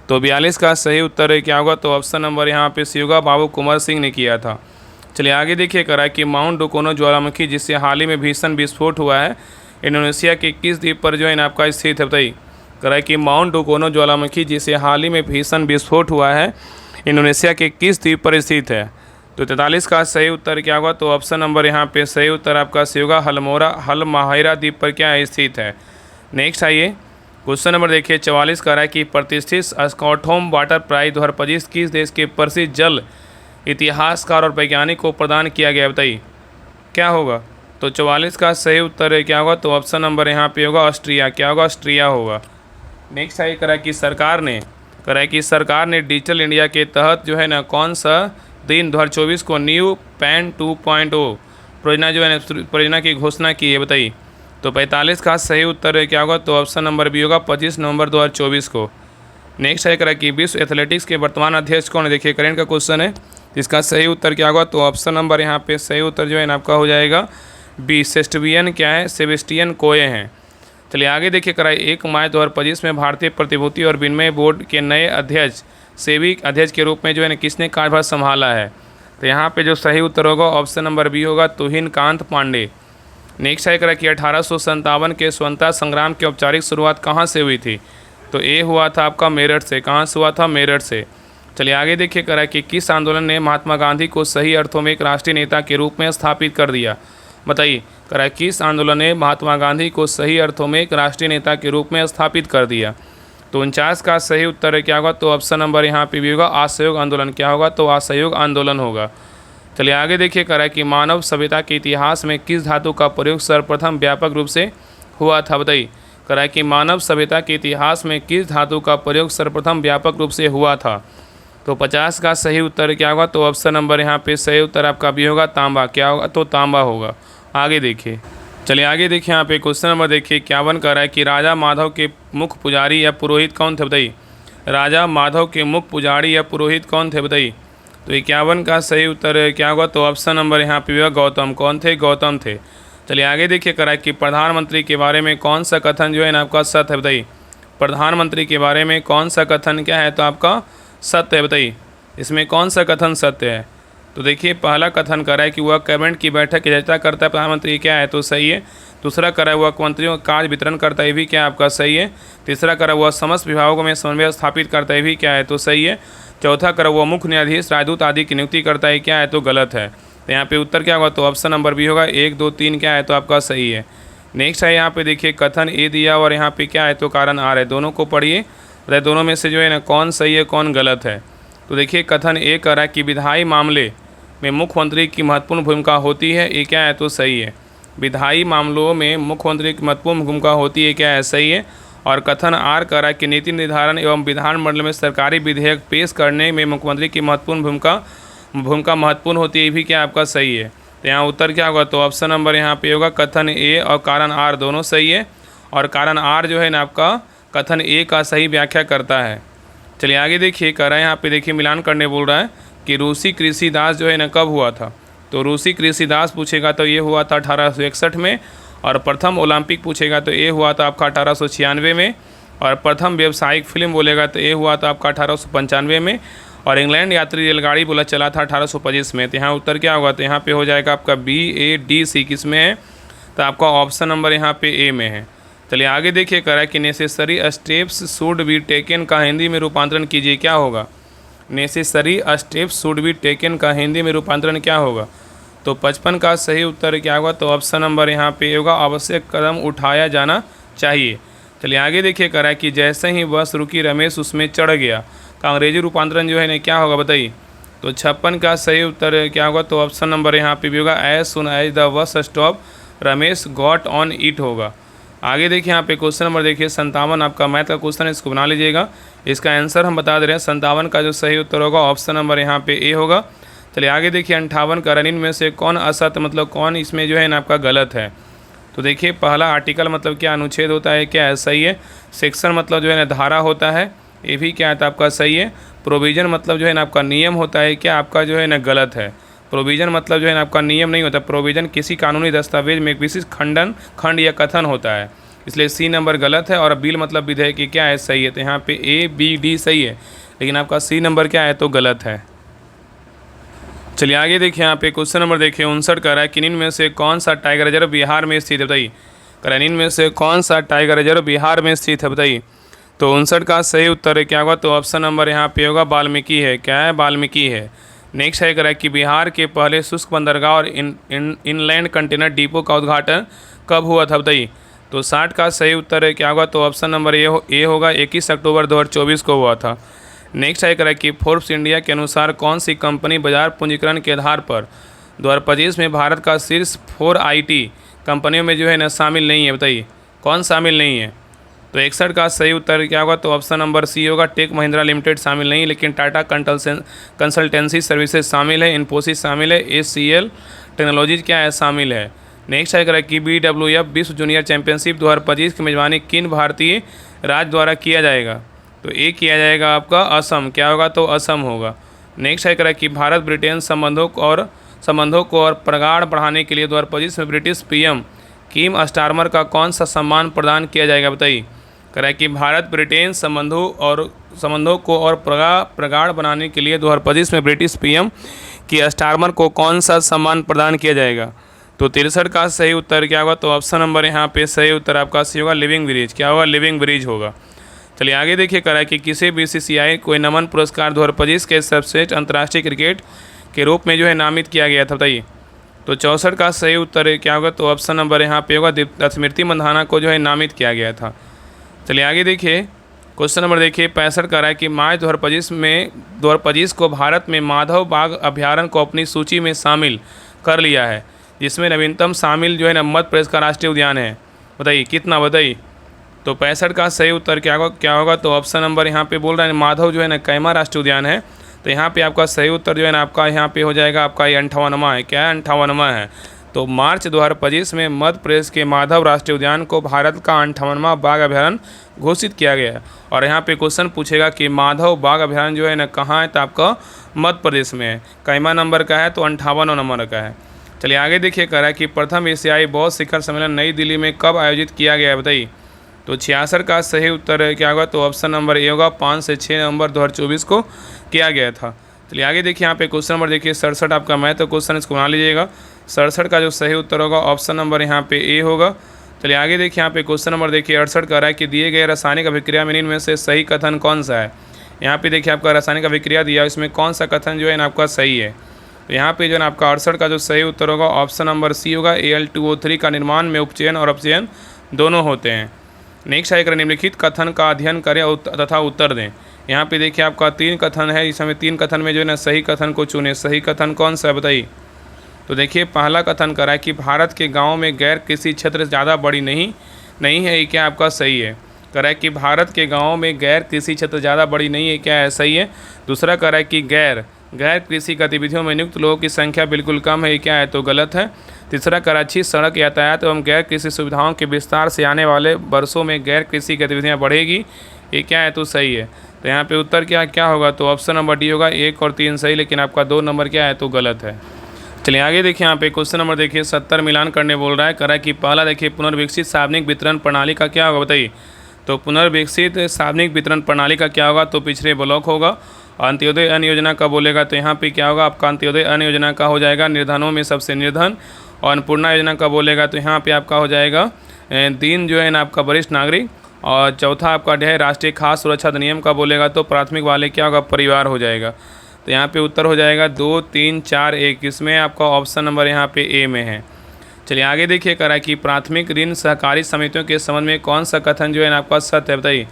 तो 42 का सही उत्तर है क्या होगा, तो ऑप्शन नंबर यहाँ पे होगा, बाबू कुंवर सिंह ने किया था। चलिए आगे देखिए, करा कि माउंट डुकोनो ज्वालामुखी जिससे हाल ही में भीषण विस्फोट हुआ है, इंडोनेशिया के किस द्वीप पर जो है ना आपका स्थित है, बताइए। करा कि माउंट डुकोनो ज्वालामुखी जिससे हाल ही में भीषण विस्फोट हुआ है, इंडोनेशिया के किस द्वीप पर स्थित है। तो 43 का सही उत्तर क्या होगा, तो ऑप्शन नंबर यहाँ पे सही उत्तर आपका होगा, हलमाहेरा द्वीप पर क्या स्थित है। नेक्स्ट आइए, क्वेश्चन नंबर देखिए 44 का है कि प्रतिष्ठित स्कॉटहोम वाटर प्राइज 2025 किस देश के प्रसिद्ध जल इतिहासकार और वैज्ञानिक को प्रदान किया गया, बताइए क्या होगा। तो 44 का सही उत्तर है क्या होगा, तो ऑप्शन नंबर यहाँ पे होगा ऑस्ट्रिया। क्या होगा, ऑस्ट्रिया होगा। नेक्स्ट है करा कि सरकार ने डिजिटल इंडिया के तहत जो है ना कौन सा दिन 2024 को न्यू पैन 2.0 परियोजना की घोषणा की है, बताइए। तो 45 का सही उत्तर क्या होगा? तो ऑप्शन नंबर बी होगा, 25 नवंबर 2024 को। नेक्स्ट है करा कि विश्व एथलेटिक्स के वर्तमान अध्यक्ष कौन है? देखिए करेंट का क्वेश्चन है, इसका सही उत्तर क्या होगा? तो ऑप्शन नंबर यहाँ पे सही उत्तर जो है ना आपका हो जाएगा बी, सेस्टबियन क्या है? सेबेस्टियन कोए हैं। चलिए आगे देखिए कराए 1 मार्च 2025 में भारतीय प्रतिभूति और विनिमय बोर्ड के नए अध्यक्ष सेबी अध्यक्ष के रूप में जो है ना किसने कार्यभार संभाला है? तो यहाँ पे जो सही उत्तर होगा ऑप्शन नंबर बी होगा, तुहिन कांत पांडे। नेक्स्ट है करा कि 1857 के स्वतंत्रता संग्राम की औपचारिक शुरुआत कहाँ से हुई थी? तो ए हुआ था आपका मेरठ से। कहाँ से हुआ था? मेरठ से। चलिए आगे देखिए करा कि किस आंदोलन ने महात्मा गांधी को सही अर्थों में एक राष्ट्रीय नेता के रूप में स्थापित कर दिया? बताइए करा किस आंदोलन ने महात्मा गांधी को सही अर्थों में एक राष्ट्रीय नेता के रूप में स्थापित कर दिया? तो 49 का सही उत्तर क्या होगा? तो ऑप्शन नंबर यहाँ पे भी होगा, असहयोग आंदोलन। क्या होगा? तो असहयोग आंदोलन होगा। चलिए आगे देखिए करा कि मानव सभ्यता के इतिहास में किस धातु का प्रयोग सर्वप्रथम व्यापक रूप से हुआ था? बताइए करा कि मानव सभ्यता के इतिहास में किस धातु का प्रयोग सर्वप्रथम व्यापक रूप से हुआ था? तो 50 का सही उत्तर क्या होगा? तो ऑप्शन नंबर यहाँ पे सही उत्तर आपका भी होगा, तांबा। क्या होगा? तो तांबा होगा। आगे देखिए, चलिए आगे देखिए यहाँ पे क्वेश्चन नंबर देखिए 51 कर रहा है कि राजा माधव के मुख्य पुजारी या पुरोहित कौन थे? बताइए राजा माधव के मुख्य पुजारी या पुरोहित कौन थे? बताइए। तो 51 का सही उत्तर क्या होगा? तो ऑप्शन नंबर यहाँ पे होगा गौतम। कौन थे? गौतम थे। चलिए आगे देखिए करा कि प्रधानमंत्री के बारे में कौन सा कथन जो है ना आपका सत्य है? बताइए प्रधानमंत्री के बारे में कौन सा कथन क्या है? तो आपका सत्य है। बताइए इसमें कौन सा कथन सत्य है? तो देखिए पहला कथन करा है कि वह कैबिनेट की बैठक की अध्यक्षता करता है, प्रधानमंत्री क्या है? तो सही है। दूसरा करा है वह मंत्रियों का कार्य वितरण करता है, ये भी क्या आपका सही है। तीसरा करा वह समस्त विभागों में समन्वय स्थापित करता है, ये भी क्या है? तो सही है। चौथा करा वह मुख्य न्यायाधीश राजदूत आदि की नियुक्ति करता है, क्या है? तो गलत है। तो यहाँ पे उत्तर क्या होगा? तो ऑप्शन नंबर बी होगा, 1 2 3 क्या है? तो आपका सही है। नेक्स्ट है यहाँ पे देखिए कथन ए दिया और यहाँ पे क्या है? तो कारण आर है। दोनों को पढ़िए, दोनों में से जो है ना कौन सही है कौन गलत है। तो देखिए कथन ए कर रहा है कि विधायी मामले में मुख्यमंत्री की महत्वपूर्ण भूमिका होती है, ये क्या है? तो सही है। विधायी मामलों में मुख्यमंत्री की महत्वपूर्ण भूमिका होती है, क्या है? सही है। और कथन आर कर रहा है कि नीति निर्धारण एवं विधानमंडल में सरकारी विधेयक पेश करने में मुख्यमंत्री की महत्वपूर्ण भूमिका महत्वपूर्ण होती है, ये भी क्या आपका सही है। तो यहाँ उत्तर क्या होगा? तो ऑप्शन नंबर यहाँ पे होगा कथन ए और कारण आर दोनों सही है। और कारण आर जो है ना आपका कथन ए का सही व्याख्या करता है। चलिए आगे देखिए कह रहा है यहाँ पे देखिए मिलान करने बोल रहा है कि रूसी कृषि दास जो है ना कब हुआ था? तो रूसी कृषि दास पूछेगा तो ये हुआ था 1861 में। और प्रथम ओलंपिक पूछेगा तो ये हुआ था आपका 1896 में। और प्रथम व्यावसायिक फिल्म बोलेगा तो ये हुआ था आपका 1895 में। और इंग्लैंड यात्री रेलगाड़ी बोला चला था 1825 में। तो यहाँ उत्तर क्या होगा? तो यहाँ पे हो जाएगा आपका बी ए डी सी किस में है? तो आपका ऑप्शन नंबर यहाँ पे ए में है। चलिए आगे देखिए कह रहा है कि necessary steps should be taken का हिंदी में रूपांतरण कीजिए, क्या होगा? Necessary steps should be taken का हिंदी में रूपांतरण क्या होगा? तो 55 का सही उत्तर क्या होगा? तो ऑप्शन नंबर यहाँ पे होगा आवश्यक कदम उठाया जाना चाहिए। चलिए आगे देखिए कह रहा है कि जैसे ही बस रुकी रमेश उसमें चढ़ गया का अंग्रेजी रूपांतरण जो है ना क्या होगा? बताइए। तो 56 का सही उत्तर क्या होगा? तो ऑप्शन नंबर यहाँ पे भी होगा as soon as the bus stop Ramesh got on it होगा। आगे देखिए यहाँ पे क्वेश्चन नंबर देखिए 57 आपका मैथ का क्वेश्चन है, इसको बना लीजिएगा। इसका आंसर हम बता दे रहे हैं। 57 का जो सही उत्तर होगा ऑप्शन नंबर यहाँ पे ए होगा। चलिए आगे देखिए 58 का रनिन में से कौन असत्य मतलब कौन इसमें जो है ना आपका गलत है? तो देखिए पहला आर्टिकल मतलब क्या अनुच्छेद होता है, क्या है? सही है। सेक्शन मतलब जो है ना धारा होता है, ये भी क्या है? तो आपका सही है। प्रोविज़न मतलब जो है ना आपका नियम होता है, क्या आपका जो है ना गलत है। प्रोविज़न मतलब जो है ना आपका नियम नहीं होता। प्रोविज़न किसी कानूनी दस्तावेज में एक विशिष्ट खंड या कथन होता है, इसलिए सी नंबर गलत है। और बिल मतलब विधेयक की क्या है? सही है। तो यहाँ पे ए बी डी सही है, लेकिन आपका सी नंबर क्या है? तो गलत है। चलिए आगे देखिए यहाँ पे क्वेश्चन नंबर देखिए 59 कर रहा है कि इन में से कौन सा टाइगर रिजर्व बिहार में स्थित है? बताइए करें इन में से कौन सा टाइगर रिजर्व बिहार में स्थित है? बताइए। तो 59 का सही उत्तर है क्या होगा? तो ऑप्शन नंबर यहाँ पे होगा वाल्मीकि है। क्या है? वाल्मीकि है। नेक्स्ट है करें कि बिहार के पहले शुष्क बंदरगाह और इनलैंड कंटेनर डिपो का उद्घाटन कब हुआ था? बताइए। तो 60 का सही उत्तर है क्या होगा? तो ऑप्शन नंबर ए होगा 21 अक्टूबर 2024 को हुआ था। नेक्स्ट है करें कि फोर्ब्स इंडिया के अनुसार कौन सी कंपनी बाजार पूंजीकरण के आधार पर 2025 में भारत का शीर्ष 4 IT कंपनियों में जो है ना शामिल नहीं है? बताइए कौन शामिल नहीं है? तो 61 का सही उत्तर क्या होगा? तो ऑप्शन नंबर सी होगा टेक महिंद्रा लिमिटेड शामिल नहीं, लेकिन टाटा कंसल्टेंसी सर्विसेज शामिल है, इन्फोसिस शामिल है, HCL टेक्नोलॉजीज क्या है शामिल है। नेक्स्ट है कि BWF विश्व जूनियर चैंपियनशिप 2025 की मेजबानी किन भारतीय राज्य द्वारा किया जाएगा। तो ये किया जाएगा आपका असम, क्या होगा तो असम होगा। नेक्स्ट है कि भारत ब्रिटेन संबंधों को और प्रगाढ़ बढ़ाने के लिए 2025 में ब्रिटिश PM कीम स्टारमर का कौन सा सम्मान प्रदान किया जाएगा, बताइए। कह रहा है कि भारत ब्रिटेन संबंधों को और प्रगाढ़ बनाने के लिए 2025 में ब्रिटिश PM की स्टारमर को कौन सा सम्मान प्रदान किया जाएगा। तो 63 का सही उत्तर क्या होगा, तो ऑप्शन नंबर यहाँ पे सही उत्तर आपका सी होगा, लिविंग ब्रिज। क्या होगा, लिविंग ब्रिज होगा। चलिए आगे देखिए, कह रहा है कि किसे BCCI को नमन पुरस्कार 2025 के सर्वश्रेष्ठ अंतर्राष्ट्रीय क्रिकेट के रूप में जो है नामित किया गया था, बताइए। तो 64 का सही उत्तर क्या होगा, तो ऑप्शन नंबर यहाँ पे होगा, स्मृति मंधाना को जो है नामित किया गया था। चलिए आगे देखिए, क्वेश्चन नंबर देखिए 65 का रहा है कि मार्च 2025 को भारत में माधव बाघ अभ्यारण्य को अपनी सूची में शामिल कर लिया है, जिसमें नवीनतम शामिल जो है ना मध्य प्रदेश का राष्ट्रीय उद्यान है, बताइए कितना, बताइए। तो 65 का सही उत्तर क्या होगा, तो ऑप्शन नंबर यहाँ पे बोल रहा है माधव जो है ना कैमा राष्ट्रीय उद्यान है। तो यहाँ पे आपका सही उत्तर जो है ना आपका यहाँ पे हो जाएगा आपका ये 58वां है। क्या है, 58वां है। तो मार्च 2025 में मध्य प्रदेश के माधव राष्ट्रीय उद्यान को भारत का 58वां बाघ अभ्यारण्य घोषित किया गया है। और यहाँ पे क्वेश्चन पूछेगा कि माधव बाघ अभ्यारण्य जो है ना कहाँ है, तो आपका मध्य प्रदेश में है। कैमा नंबर का है, तो 58वां नंबर का है। चलिए आगे देखिए, कह रहा है कि प्रथम एशियाई बौद्ध शिखर सम्मेलन नई दिल्ली में कब आयोजित किया गया है, बताइए। तो 66 का सही उत्तर क्या होगा, तो ऑप्शन नंबर ए होगा, 5 से 6 नवंबर 2024 को किया गया था। चलिए आगे देखिए, यहाँ पे क्वेश्चन नंबर देखिए 67 आपका मैथ तो क्वेश्चन इसको बना लीजिएगा। 67 का जो सही उत्तर होगा ऑप्शन नंबर यहाँ पे ए होगा। चलिए आगे देखिए, यहाँ पे क्वेश्चन नंबर देखिए 68 का रहा है कि दिए गए रासायनिक अभिक्रिया में इनमें से सही कथन कौन सा है। यहाँ पे देखिए आपका रासायनिक अभिक्रिया दिया, इसमें कौन सा कथन जो है ना आपका सही है। तो यहाँ पे जो है ना आपका 68 का जो सही उत्तर होगा ऑप्शन नंबर सी होगा, Al2O3 का निर्माण में उपचयन और अपचयन दोनों होते हैं। नेक्स्ट है निम्नलिखित कथन का अध्ययन करें तथा उत्तर दें। यहाँ पे देखिए आपका 3 कथन है, इसमें 3 कथन में जो है ना सही कथन को चुने। सही कथन कौन सा है, बताइए। तो देखिए पहला कथन कर रहा है कि भारत के गाँव में गैर कृषि क्षेत्र ज़्यादा बड़ी नहीं है, ये क्या आपका सही है। कह रहा है कि भारत के गाँव में गैर कृषि क्षेत्र ज़्यादा बड़ी नहीं है, क्या है, सही है। दूसरा कह रहा है कि गैर कृषि गतिविधियों में नियुक्त लोगों की संख्या बिल्कुल कम है, ये क्या है, तो गलत है। तीसरा कर अच्छी सड़क यातायात एवं गैर कृषि सुविधाओं के विस्तार से आने वाले वर्षों में गैर कृषि गतिविधियां बढ़ेगी, ये क्या है, तो सही है। तो यहाँ पे उत्तर क्या होगा, तो ऑप्शन नंबर डी होगा, 1 और 3 सही, लेकिन आपका 2 नंबर क्या है, तो गलत है। चलिए आगे देखिए, यहाँ पे क्वेश्चन नंबर देखिए 70 मिलान करने बोल रहा है। कह रहा है कि पहला देखिए पुनर्विकसित सार्वजनिक वितरण प्रणाली का क्या होगा, बताइए। तो पुनर्विकसित सार्वजनिक वितरण प्रणाली का क्या होगा, तो पिछड़े ब्लॉक होगा। अंत्योदय अन्न योजना का बोलेगा तो यहाँ पे क्या होगा आपका अंत्योदय अन्न योजना का हो जाएगा निर्धनों में सबसे निर्धन। और अन्नपूर्णा योजना का बोलेगा तो यहाँ पे आपका हो जाएगा दीन जो है ना आपका वरिष्ठ नागरिक। और चौथा आपका है राष्ट्रीय खाद्य सुरक्षा अधिनियम का बोलेगा तो प्राथमिक वाले क्या होगा, परिवार हो जाएगा। तो यहाँ पे उत्तर हो जाएगा 2, 3, 4, 1। इसमें आपका ऑप्शन नंबर यहाँ पे ए में है। चलिए आगे देखिए, कह रहा है कि प्राथमिक ऋण सहकारी समितियों के संबंध में कौन सा कथन जो है ना आपका सत्य है, बताइए।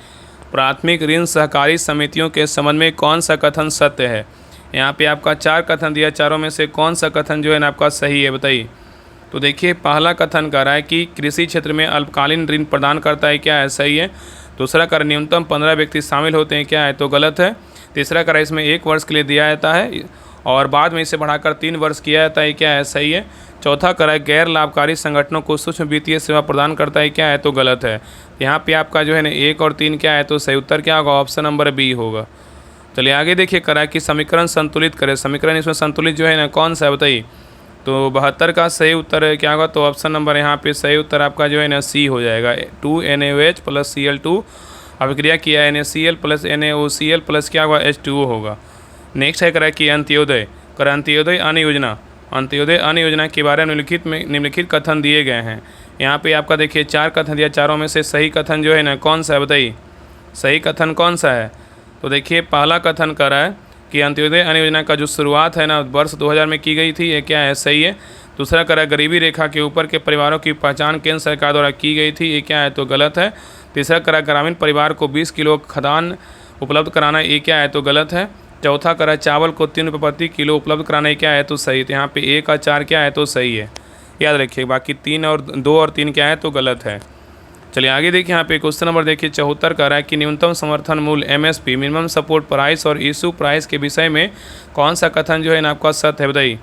प्राथमिक ऋण सहकारी समितियों के संबंध में कौन सा कथन सत्य है। यहाँ पे आपका 4 कथन दिया, चारों में से कौन सा कथन जो है ना आपका सही है, बताइए। तो देखिए पहला कथन कह रहा है कि कृषि क्षेत्र में अल्पकालीन ऋण प्रदान करता है, क्या है, सही है। दूसरा कह रहा है न्यूनतम 15 व्यक्ति शामिल होते हैं, क्या है, तो गलत है। तीसरा कह रहा है इसमें 1 वर्ष के लिए दिया जाता है और बाद में इसे बढ़ाकर 3 वर्ष किया जाता है, क्या है, सही है। चौथा कह रहा है गैर लाभकारी संगठनों को सूक्ष्म वित्तीय सेवा प्रदान करता है, क्या है, तो गलत है। यहाँ पे आपका जो है ना 1 और 3 क्या है, तो सही उत्तर क्या होगा, ऑप्शन नंबर बी होगा। चलिए आगे देखिए, कह रहा है कि समीकरण संतुलित करें। समीकरण इसमें संतुलित जो है ना कौन सा है, बताइए। तो 72 का सही उत्तर क्या होगा, तो ऑप्शन नंबर यहाँ पे सही उत्तर आपका जो है ना सी हो जाएगा। 2NaOH प्लस Cl2 अभिक्रिया किया NaCl प्लस NaOCl प्लस क्या होगा, H2O होगा। नेक्स्ट है कह रहा है कि अंत्योदय अंत्योदय अन्न योजना के बारे में निम्नलिखित कथन दिए गए हैं। यहाँ पे आपका देखिए 4 कथन दिया, चारों में से सही कथन जो है ना कौन सा है, बताइए। सही कथन कौन सा है। तो देखिए पहला कथन कर रहा है कि अंत्योदय अन्न योजना का जो शुरुआत है ना वर्ष 2000 में की गई थी, ये क्या है, सही है। दूसरा कह रहा है गरीबी रेखा के ऊपर के परिवारों की पहचान केंद्र सरकार द्वारा की गई थी, ये क्या है, तो गलत है। तीसरा कह रहा है ग्रामीण परिवार को 20 किलो खाद्यान्न उपलब्ध कराना, ये क्या है, तो गलत है। चौथा कह रहा है चावल को 3 रुपये प्रति किलो उपलब्ध कराना, ये क्या है, तो सही। तो यहाँ पे 1 और 4 क्या है, तो सही है, याद रखिए। बाकी 2 और 3 क्या है, तो गलत है। चलिए आगे देखिए, यहाँ पे क्वेश्चन नंबर देखिए 74 कह रहा है कि न्यूनतम समर्थन मूल्य MSP मिनिमम सपोर्ट प्राइस और इशू प्राइस के विषय में कौन सा कथन जो है ना आपका सत्य है, बताइए।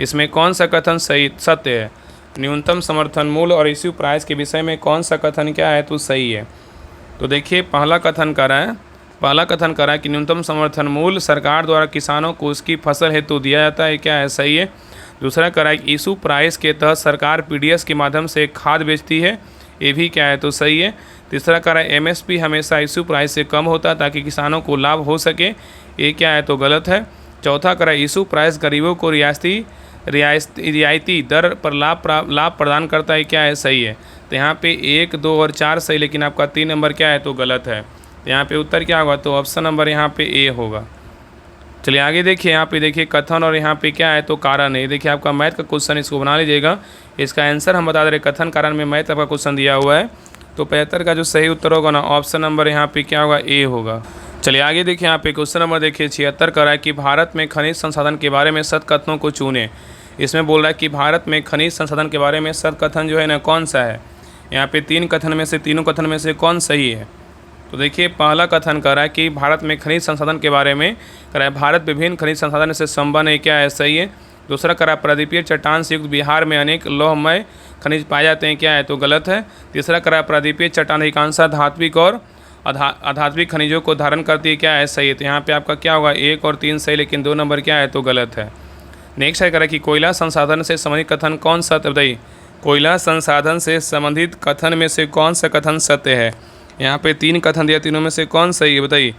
इसमें कौन सा कथन सही सत्य है? न्यूनतम समर्थन मूल्य और इश्यू प्राइस के विषय में कौन सा कथन क्या है तो सही है? तो देखिए पहला कथन कर रहा है कि न्यूनतम समर्थन मूल्य सरकार द्वारा किसानों को उसकी फसल हेतु दिया जाता है, क्या है? सही है। दूसरा कर रहा है कि इशू प्राइस के तहत सरकार पीडीएस के माध्यम से खाद बेचती है, ये भी क्या है तो सही है। तीसरा कर रहा है एमएसपी हमेशा इशू प्राइस से कम होता है ताकि किसानों को लाभ हो सके, ये क्या है तो गलत है। चौथा कर रहा है इशू प्राइस गरीबों को रियायती दर पर लाभ प्रदान करता है, क्या है? सही है। तो यहाँ पे 1, 2 और 4 सही, लेकिन आपका 3 नंबर क्या है तो गलत है। तो यहाँ पे उत्तर क्या होगा तो ऑप्शन नंबर यहाँ पे ए होगा। चलिए आगे देखिए, यहाँ पे देखिए कथन और यहाँ पे क्या है तो कारण है। देखिए आपका मैथ का क्वेश्चन, इसको बना लीजिएगा। इसका आंसर हम बता दे रहे, कथन कारण में मैथ आपका क्वेश्चन दिया हुआ है। तो 75 का जो सही उत्तर होगा ना, ऑप्शन नंबर यहाँ पे क्या होगा, ए होगा। चलिए आगे देखिए, यहाँ पे क्वेश्चन नंबर देखिए 76 का है कि भारत में खनिज संसाधन के बारे में सत्य कथनों को चुने। इसमें बोल रहा है कि भारत में खनिज संसाधन के बारे में सत्य कथन जो है ना कौन सा है? यहाँ पे 3 कथन में से, तीनों कथन में से कौन सही है? तो देखिए पहला कथन कर रहा है कि भारत में खनिज संसाधन के बारे में कर रहा है भारत विभिन्न खनिज संसाधन से संपन्न है, क्या है? सही है। दूसरा कर रहा है प्रादीपीय चट्टान से युक्त बिहार में अनेक लौहमय खनिज पाए जाते हैं, क्या है तो गलत है। तीसरा कर रहा है प्रादीपीय चट्टान अधिकांशतः धात्विक और अधात्विक खनिजों को धारण करती है, क्या है? सही है। तो यहाँ पे आपका क्या होगा, 1 और 3 सही, लेकिन 2 नंबर क्या है तो गलत है। नेक्स्ट है कर रहा है कि कोयला संसाधन से संबंधित कथन कौन सत्य बताइए? कोयला संसाधन से संबंधित कथन में से कौन सा कथन सत्य है? यहाँ पे 3 कथन दिया, तीनों में से कौन सही है बताइए?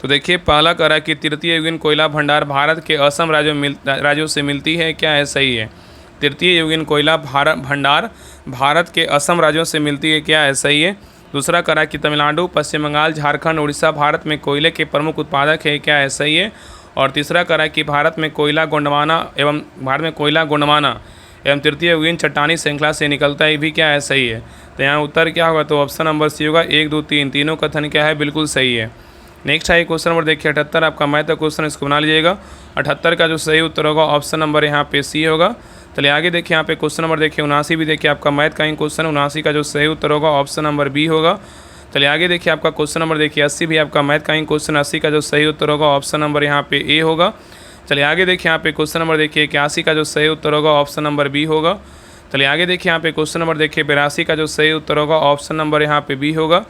तो देखिए पहला कह रहा है कि तृतीय युगीन कोयला भंडार भारत के असम राज्यों से मिलती है, क्या है? सही है। तृतीय युगीन कोयला भंडार भारत के असम राज्यों से मिलती है, क्या है? सही है। दूसरा कह रहा है कि तमिलनाडु, पश्चिम बंगाल, झारखंड, उड़ीसा भारत में कोयले के प्रमुख उत्पादक है, क्या है? सही है। और तीसरा कह रहा है कि भारत में कोयला गोंडवाना एवं तृतीय युगीन चट्टानी श्रृंखला से निकलता है, भी क्या है? सही है। तो यहाँ उत्तर क्या होगा तो ऑप्शन नंबर सी होगा। 1, 2, 3 तीनों कथन क्या है, बिल्कुल सही है। नेक्स्ट है क्वेश्चन नंबर देखिए 78, आपका मैथ का क्वेश्चन, इसको बना लीजिएगा। 78 का जो सही उत्तर होगा ऑप्शन नंबर यहाँ पे सी होगा। चलिए आगे देखिए, यहाँ पे क्वेश्चन नंबर देखिए 79 भी देखिए, आपका मैथ का ही क्वेश्चन, 79 का जो सही उत्तर होगा ऑप्शन नंबर बी होगा। चलिए आगे देखिए, आपका क्वेश्चन नंबर देखिए 80 भी आपका मैथ का ही क्वेश्चन, 80 का जो सही उत्तर होगा ऑप्शन नंबर यहाँ पे ए होगा। चलिए आगे देखिए, यहाँ पे क्वेश्चन नंबर देखिए 81 का जो सही उत्तर होगा ऑप्शन नंबर बी होगा। चलिए आगे देखिए, यहाँ पे क्वेश्चन नंबर देखिए 82 का जो सही उत्तर होगा ऑप्शन नंबर यहाँ पे बी होगा।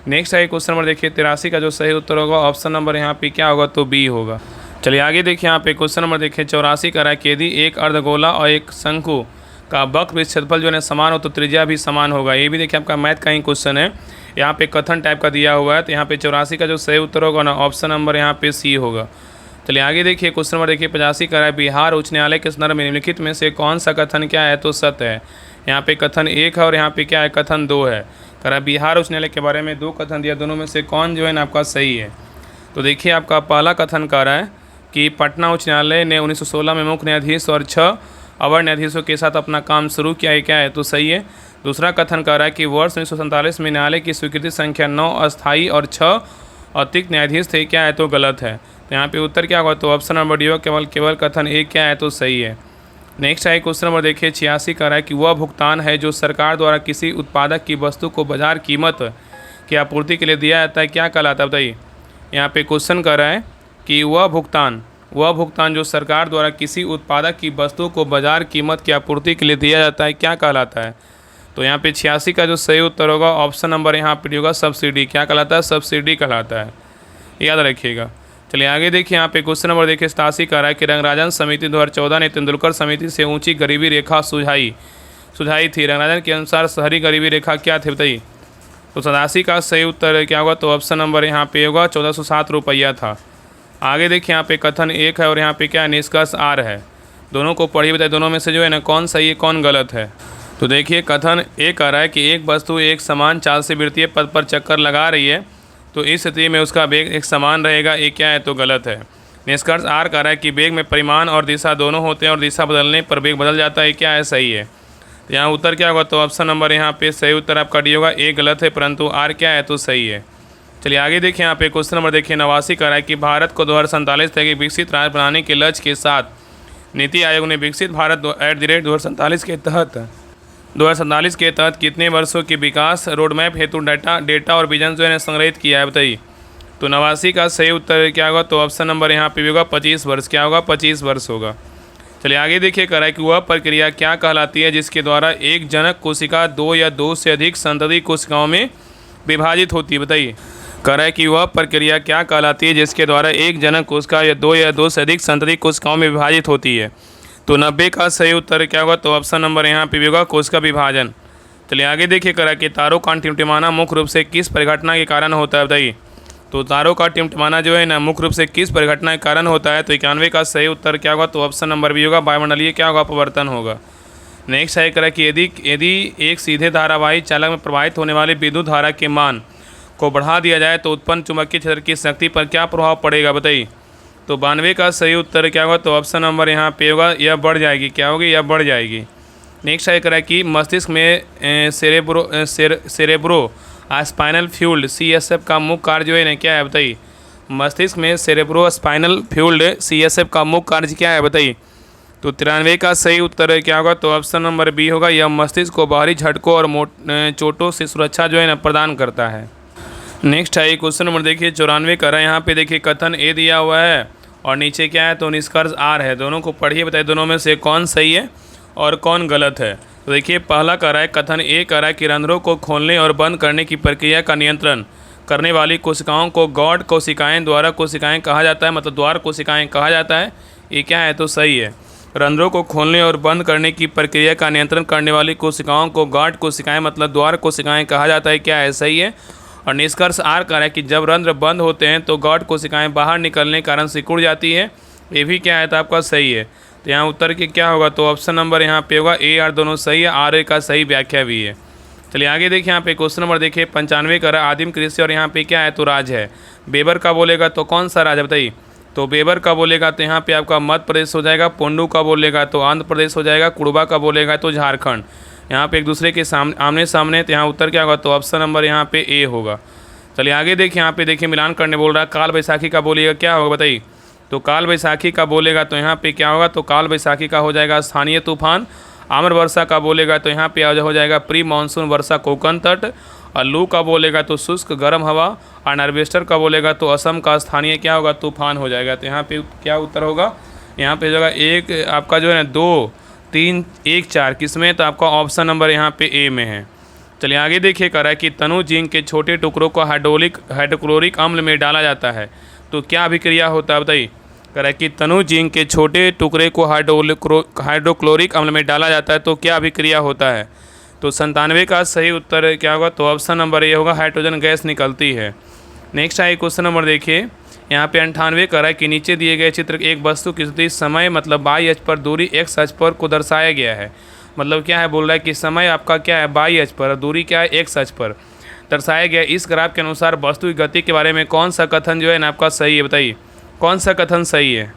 नेक्स्ट है क्वेश्चन नंबर देखिए 83 का जो सही उत्तर होगा ऑप्शन नंबर यहाँ पे क्या होगा तो बी होगा। चलिए आगे देखिए, यहाँ पे क्वेश्चन नंबर देखिए 84 का है कि यदि एक अर्धगोला और एक शंकु का वक्र क्षेत्रफल जो है समान हो तो त्रिज्या भी समान होगा। ये भी देखिए आपका मैथ का ही क्वेश्चन है, यहाँ पे कथन टाइप का दिया हुआ है। तो यहाँ पे 84 का जो सही उत्तर होगा ना ऑप्शन नंबर यहाँ पे सी होगा। चलिए आगे देखिए, क्वेश्चन नंबर देखिए 85 का है बिहार उच्च न्यायालय के संदर्भ में निम्नलिखित में से कौन सा कथन क्या है तो सत्य है? यहाँ पे कथन 1 है और यहाँ पे क्या है कथन 2 है। कह रहा है बिहार उच्च न्यायालय के बारे में 2 कथन दिया, दोनों में से कौन जो है ना आपका सही है? तो देखिए आपका पहला कथन कह रहा है कि पटना उच्च न्यायालय ने 1916 में मुख्य न्यायाधीश और 6 अवर न्यायाधीशों के साथ अपना काम शुरू किया है, क्या है तो सही है। दूसरा कथन कह रहा है कि वर्ष 1947 में न्यायालय की स्वीकृति संख्या 9 अस्थायी और 6 अतिरिक्त न्यायाधीश थे, क्या है तो गलत है। तो यहाँ पे उत्तर क्या होगा तो ऑप्शन नंबर डी होगा, केवल कथन 1 क्या है तो सही है। नेक्स्ट है क्वेश्चन नंबर देखिए 86 का है कि वह भुगतान है जो सरकार द्वारा किसी उत्पादक की वस्तु को बाजार कीमत की आपूर्ति के लिए दिया जाता है, क्या कहलाता है बताइए? यहाँ पे क्वेश्चन कर रहा है कि वह भुगतान जो सरकार द्वारा किसी उत्पादक की वस्तु को बाजार कीमत की आपूर्ति के लिए दिया जाता है, क्या कहलाता है? तो यहाँ पे 86 का जो सही उत्तर होगा ऑप्शन नंबर यहाँ पे होगा सब्सिडी, क्या कहलाता है? सब्सिडी कहलाता है, याद रखिएगा। चलिए आगे देखिए, यहाँ पे क्वेश्चन नंबर देखिए 87 का है कि रंगराजन समिति 2014 ने तेंदुलकर समिति से ऊंची गरीबी रेखा सुझाई थी। रंगराजन के अनुसार शहरी गरीबी रेखा क्या थी बताइए? तो 87 का सही उत्तर क्या होगा तो ऑप्शन नंबर यहाँ पे होगा 1407 रुपया था। आगे देखिए, यहाँ पे कथन 1 है और यहाँ पे क्या है निष्कर्ष आर है। दोनों को पढ़िए बताइए, दोनों में से जो है ना कौन सही है कौन गलत है? तो देखिए कथन 1 कह रहा है कि एक वस्तु एक समान चाल से वृत्तीय पथ पर चक्कर लगा रही है तो इस स्थिति में उसका वेग एक समान रहेगा, ये क्या है तो गलत है। निष्कर्ष आर कह रहा है कि वेग में परिमाण और दिशा दोनों होते हैं और दिशा बदलने पर वेग बदल जाता है, क्या है सही है। तो यहाँ उत्तर क्या होगा तो ऑप्शन नंबर यहाँ पे सही उत्तर आपका डी होगा, ए गलत है परंतु आर क्या है तो सही है। चलिए आगे देखिए, यहाँ पे क्वेश्चन नंबर देखिए 89 कह रहा है कि भारत को 2047 तक एक विकसित राज्य बनाने के लक्ष्य के साथ नीति आयोग ने विकसित भारत @2047 के तहत कितने वर्षों के विकास रोडमैप हेतु डेटा और विजन जो है संग्रहित किया है बताइए? तो 89 का सही उत्तर क्या होगा तो ऑप्शन नंबर यहाँ पे होगा 25 वर्ष, क्या होगा 25 वर्ष होगा। चलिए आगे देखिए कह रहा है कि वह प्रक्रिया क्या कहलाती है जिसके द्वारा एक जनक कोशिका दो या दो से अधिक संतति कोशिकाओं में विभाजित होती है। बताइए, कह रहा है कि वह प्रक्रिया क्या कहलाती है जिसके द्वारा एक जनक कोशिका या दो से अधिक संतति कोशिकाओं में विभाजित होती है। तो 90 का सही उत्तर क्या होगा? तो ऑप्शन नंबर यहाँ पे भी होगा कोशिका विभाजन। चलिए आगे देखिए कह रहा है कि तारों का टिमटिमाना मुख्य रूप से किस परिघटना के कारण होता है? बताइए, तो तारों का टिमटिमाना जो है ना मुख्य रूप से किस परिघटना के कारण होता है? तो 91 का सही उत्तर क्या होगा? तो ऑप्शन नंबर बी होगा वायुमंडलीय क्या होगा? अपवर्तन होगा। नेक्स्ट है कह रहा है कि यदि एक सीधे धारावाही चालक में प्रवाहित होने वाली विद्युत धारा के मान को बढ़ा दिया जाए तो उत्पन्न चुंबकीय क्षेत्र की शक्ति पर क्या प्रभाव पड़ेगा? बताइए, तो 92 का सही उत्तर क्या होगा? तो ऑप्शन नंबर यहाँ पे होगा, यह बढ़ जाएगी। क्या होगी? यह बढ़ जाएगी। नेक्स्ट है कह रहा है कि मस्तिष्क में सेरेब्रो स्पाइनल फ्लूइड CSF का मुख्य कार्य जो है ना क्या है? बताइए, मस्तिष्क में सेरेब्रो स्पाइनल फ्लूइड CSF का मुख्य कार्य क्या है? बताइए, तो 93 का सही उत्तर क्या होगा? तो ऑप्शन नंबर बी होगा, यह मस्तिष्क को बाहरी झटकों और चोटों से सुरक्षा जो है ना प्रदान करता है। नेक्स्ट है क्वेश्चन नंबर देखिए 94 कर रहा है। यहाँ पे देखिए कथन ए दिया हुआ है और नीचे क्या है? तो निष्कर्ष आर है। दोनों को पढ़िए, बताइए दोनों में से कौन सही है और कौन गलत है। तो देखिए पहला कह रहा है, कथन ए कह रहा है कि रंध्रों को खोलने और बंद करने की प्रक्रिया का नियंत्रण करने वाली कोशिकाओं को गॉड कोशिकाएं द्वारा कोशिकाएं कहा जाता है, मतलब द्वार कोशिकाएं कहा जाता है। ये क्या है? तो सही है। रंध्रों को खोलने और बंद करने की प्रक्रिया का नियंत्रण करने वाली कोशिकाओं को गार्ड कोशिकाएं मतलब द्वार कोशिकाएं कहा जाता है। क्या है? सही है। और निष्कर्ष आर कह रहा है कि जब रंध्र बंद होते हैं तो गार्ड कोशिकाएं बाहर निकलने के कारण सिकुड़ जाती है। ये भी क्या है? तो आपका सही है। तो यहाँ उत्तर के क्या होगा? तो ऑप्शन नंबर यहाँ पे होगा ए आर, दोनों सही है। आर ए का सही व्याख्या भी है। चलिए आगे देखिए यहाँ पे क्वेश्चन नंबर देखिए 95 कर रहा है आदिम कृषि और यहाँ पे क्या है? तो राज है। बेबर का बोलेगा तो कौन सा राज है? बताइए, तो बेबर का बोलेगा तो यहाँ पे आपका मध्य प्रदेश हो जाएगा। पोंडू का बोलेगा तो आंध्र प्रदेश हो जाएगा। कुड़बा का बोलेगा तो झारखंड। यहाँ पे एक दूसरे के आमने सामने, तो यहाँ उत्तर क्या होगा? तो ऑप्शन नंबर यहाँ पे ए होगा। चलिए आगे देखिए यहाँ पे देखिए मिलान करने बोल रहा है। काल बैसाखी का बोलिएगा क्या होगा? बताइए, तो काल बैसाखी का बोलेगा तो यहाँ पे क्या होगा? तो काल बैसाखी का हो जाएगा स्थानीय तूफान। आम्र वर्षा का बोलेगा तो यहाँ पे हो जाएगा प्री मानसून वर्षा कोंकण तट। और लू का बोलेगा तो शुष्क गर्म हवा। और नार्वेस्टर का बोलेगा तो असम का स्थानीय क्या होगा? तूफान हो जाएगा। तो यहाँ पे क्या उत्तर होगा? यहाँ पे जगह एक आपका जो है ना 2, 3, 1, 4 किसमें? तो आपका ऑप्शन नंबर यहाँ पे ए में है। चलिए आगे देखिए कह रहा है कि तनु जिंक के छोटे टुकड़ों को हाइड्रोक्लोरिक अम्ल में डाला जाता है तो क्या अभिक्रिया होता है? बताइए, कह रहा है कि तनु जिंक के छोटे टुकड़े को हाइड्रोक्लोरिक अम्ल में डाला जाता है तो क्या अभिक्रिया होता है? तो 97 का सही उत्तर क्या होगा? तो ऑप्शन नंबर ये होगा, हाइड्रोजन गैस निकलती है। नेक्स्ट है क्वेश्चन नंबर देखिए यहाँ पे 98 कह रहा है कि नीचे दिए गए चित्र एक वस्तु की स्थिति समय मतलब y अक्ष पर दूरी x अक्ष पर को दर्शाया गया है। मतलब क्या है? बोल रहा है कि समय आपका क्या है? y अक्ष पर, दूरी क्या है? x अक्ष पर दर्शाया गया। इस ग्राफ के अनुसार वस्तु की गति के बारे में कौन सा कथन जो है ना आपका सही है? बताइए, कौन सा कथन सही है?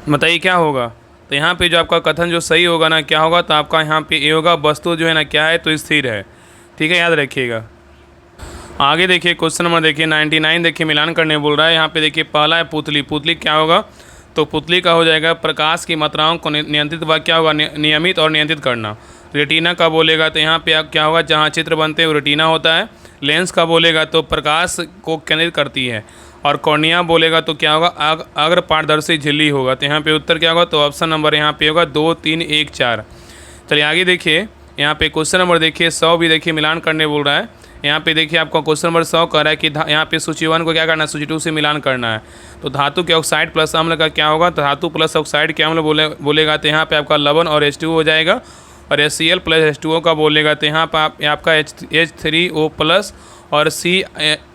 बताइए क्या होगा? तो यहाँ पे जो आपका कथन जो सही होगा ना क्या होगा? तो आपका यहाँ पे ये होगा, वस्तु जो है ना क्या है? तो स्थिर है। ठीक है, याद रखिएगा। आगे देखिए क्वेश्चन नंबर देखिए 99 देखिए मिलान करने बोल रहा है। यहाँ पे देखिए पहला है पुतली। पुतली क्या होगा? तो पुतली का हो जाएगा प्रकाश की मात्राओं को नियंत्रित व क्या होगा? नियमित और नियंत्रित करना। रेटिना का बोलेगा तो यहाँ पे आप क्या होगा? जहाँ चित्र बनते हैं वो रेटिना होता है। लेंस का बोलेगा तो प्रकाश को केंद्रित करती है। और कॉर्निया बोलेगा तो क्या होगा? अग्र पारदर्शी झिल्ली होगा। तो यहाँ पे उत्तर क्या होगा? तो ऑप्शन नंबर यहाँ पे होगा 2, 3, 1, 4। चलिए आगे देखिए यहाँ पे क्वेश्चन नंबर देखिए 100 भी देखिए मिलान करने बोल रहा है। यहाँ पे देखिए आपका क्वेश्चन नंबर 100 कह रहा है कि यहाँ पे सूची 1 को क्या करना है? सूची 2 से मिलान करना है। तो धातु के ऑक्साइड प्लस अम्ल का क्या होगा? तो धातु प्लस ऑक्साइड के अम्ल बोलेगा तो यहाँ पे आपका लवण और H2O हो जाएगा। और HCl प्लस H2O का बोलेगा तो यहाँ पर आपका H3O प्लस और C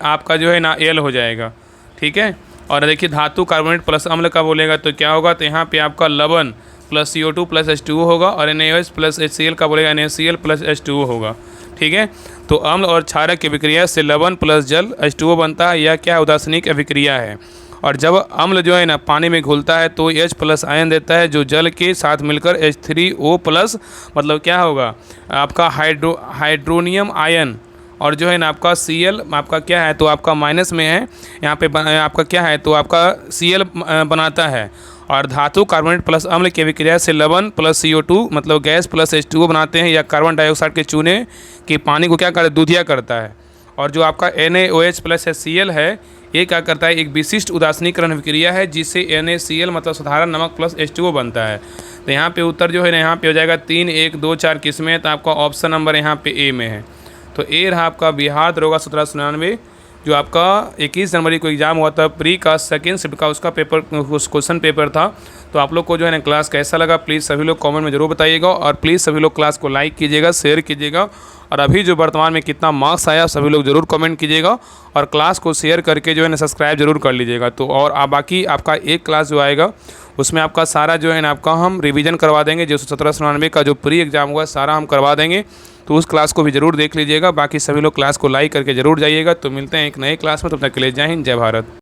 आपका जो है ना L हो जाएगा। ठीक है। और देखिए धातु कार्बोनेट प्लस अम्ल का बोलेगा तो क्या होगा? तो यहाँ पे आपका लवण प्लस CO2 प्लस H2O होगा। और NaOH प्लस HCl का बोलेगा NaCl प्लस H2O होगा। ठीक है। तो अम्ल और क्षारक की अभिक्रिया से लवण प्लस जल H2O बनता है। यह क्या उदासीनिक अभिक्रिया है। और जब अम्ल जो है ना पानी में घुलता है तो H प्लस आयन देता है जो जल के साथ मिलकर H3O प्लस मतलब क्या होगा? आपका हाइड्रोनियम आयन और जो है ना आपका Cl आपका क्या है? तो आपका माइनस में है। यहाँ पे आपका क्या है? तो आपका Cl बनाता है। और धातु कार्बोनेट प्लस अम्ल की अभिक्रिया से लवण प्लस CO2 मतलब गैस प्लस H2O बनाते हैं। या कार्बन डाइऑक्साइड के चूने के पानी को क्या करता है? दूधिया करता है। और जो आपका NaOH प्लस HCl है ये क्या करता है, एक विशिष्ट उदासीनीकरण विक्रिया है जिससे NaCl मतलब साधारण नमक प्लस H2O बनता है। तो यहाँ पे उत्तर जो है ना यहाँ पे हो जाएगा 3, 1, 2, 4 किस्में है, तो आपका ऑप्शन नंबर यहाँ पे ए में है। तो ए रहा आपका बिहार दरोगा 1799, जो आपका 21 जनवरी को एग्ज़ाम हुआ था प्री का सेकेंड शिफ्ट का, उसका पेपर क्वेश्चन पेपर था। तो आप लोग को जो है ना क्लास कैसा लगा प्लीज़ सभी लोग कमेंट में ज़रूर बताइएगा, और प्लीज़ सभी लोग क्लास को लाइक कीजिएगा, शेयर कीजिएगा, और अभी जो वर्तमान में कितना मार्क्स आया सभी लोग ज़रूर कमेंट कीजिएगा, और क्लास को शेयर करके जो है ना सब्सक्राइब जरूर कर लीजिएगा। तो और बाकी आपका एक क्लास जो आएगा उसमें आपका सारा जो है ना आपका हम रिवीजन करवा देंगे, जो 1799 का जो प्री एग्ज़ाम हुआ सारा हम करवा देंगे, तो उस क्लास को भी ज़रूर देख लीजिएगा। बाकी सभी लोग क्लास को लाइक करके ज़रूर जाइएगा। तो मिलते हैं एक नए क्लास में, तब तक के लिए जय हिंद, जय भारत।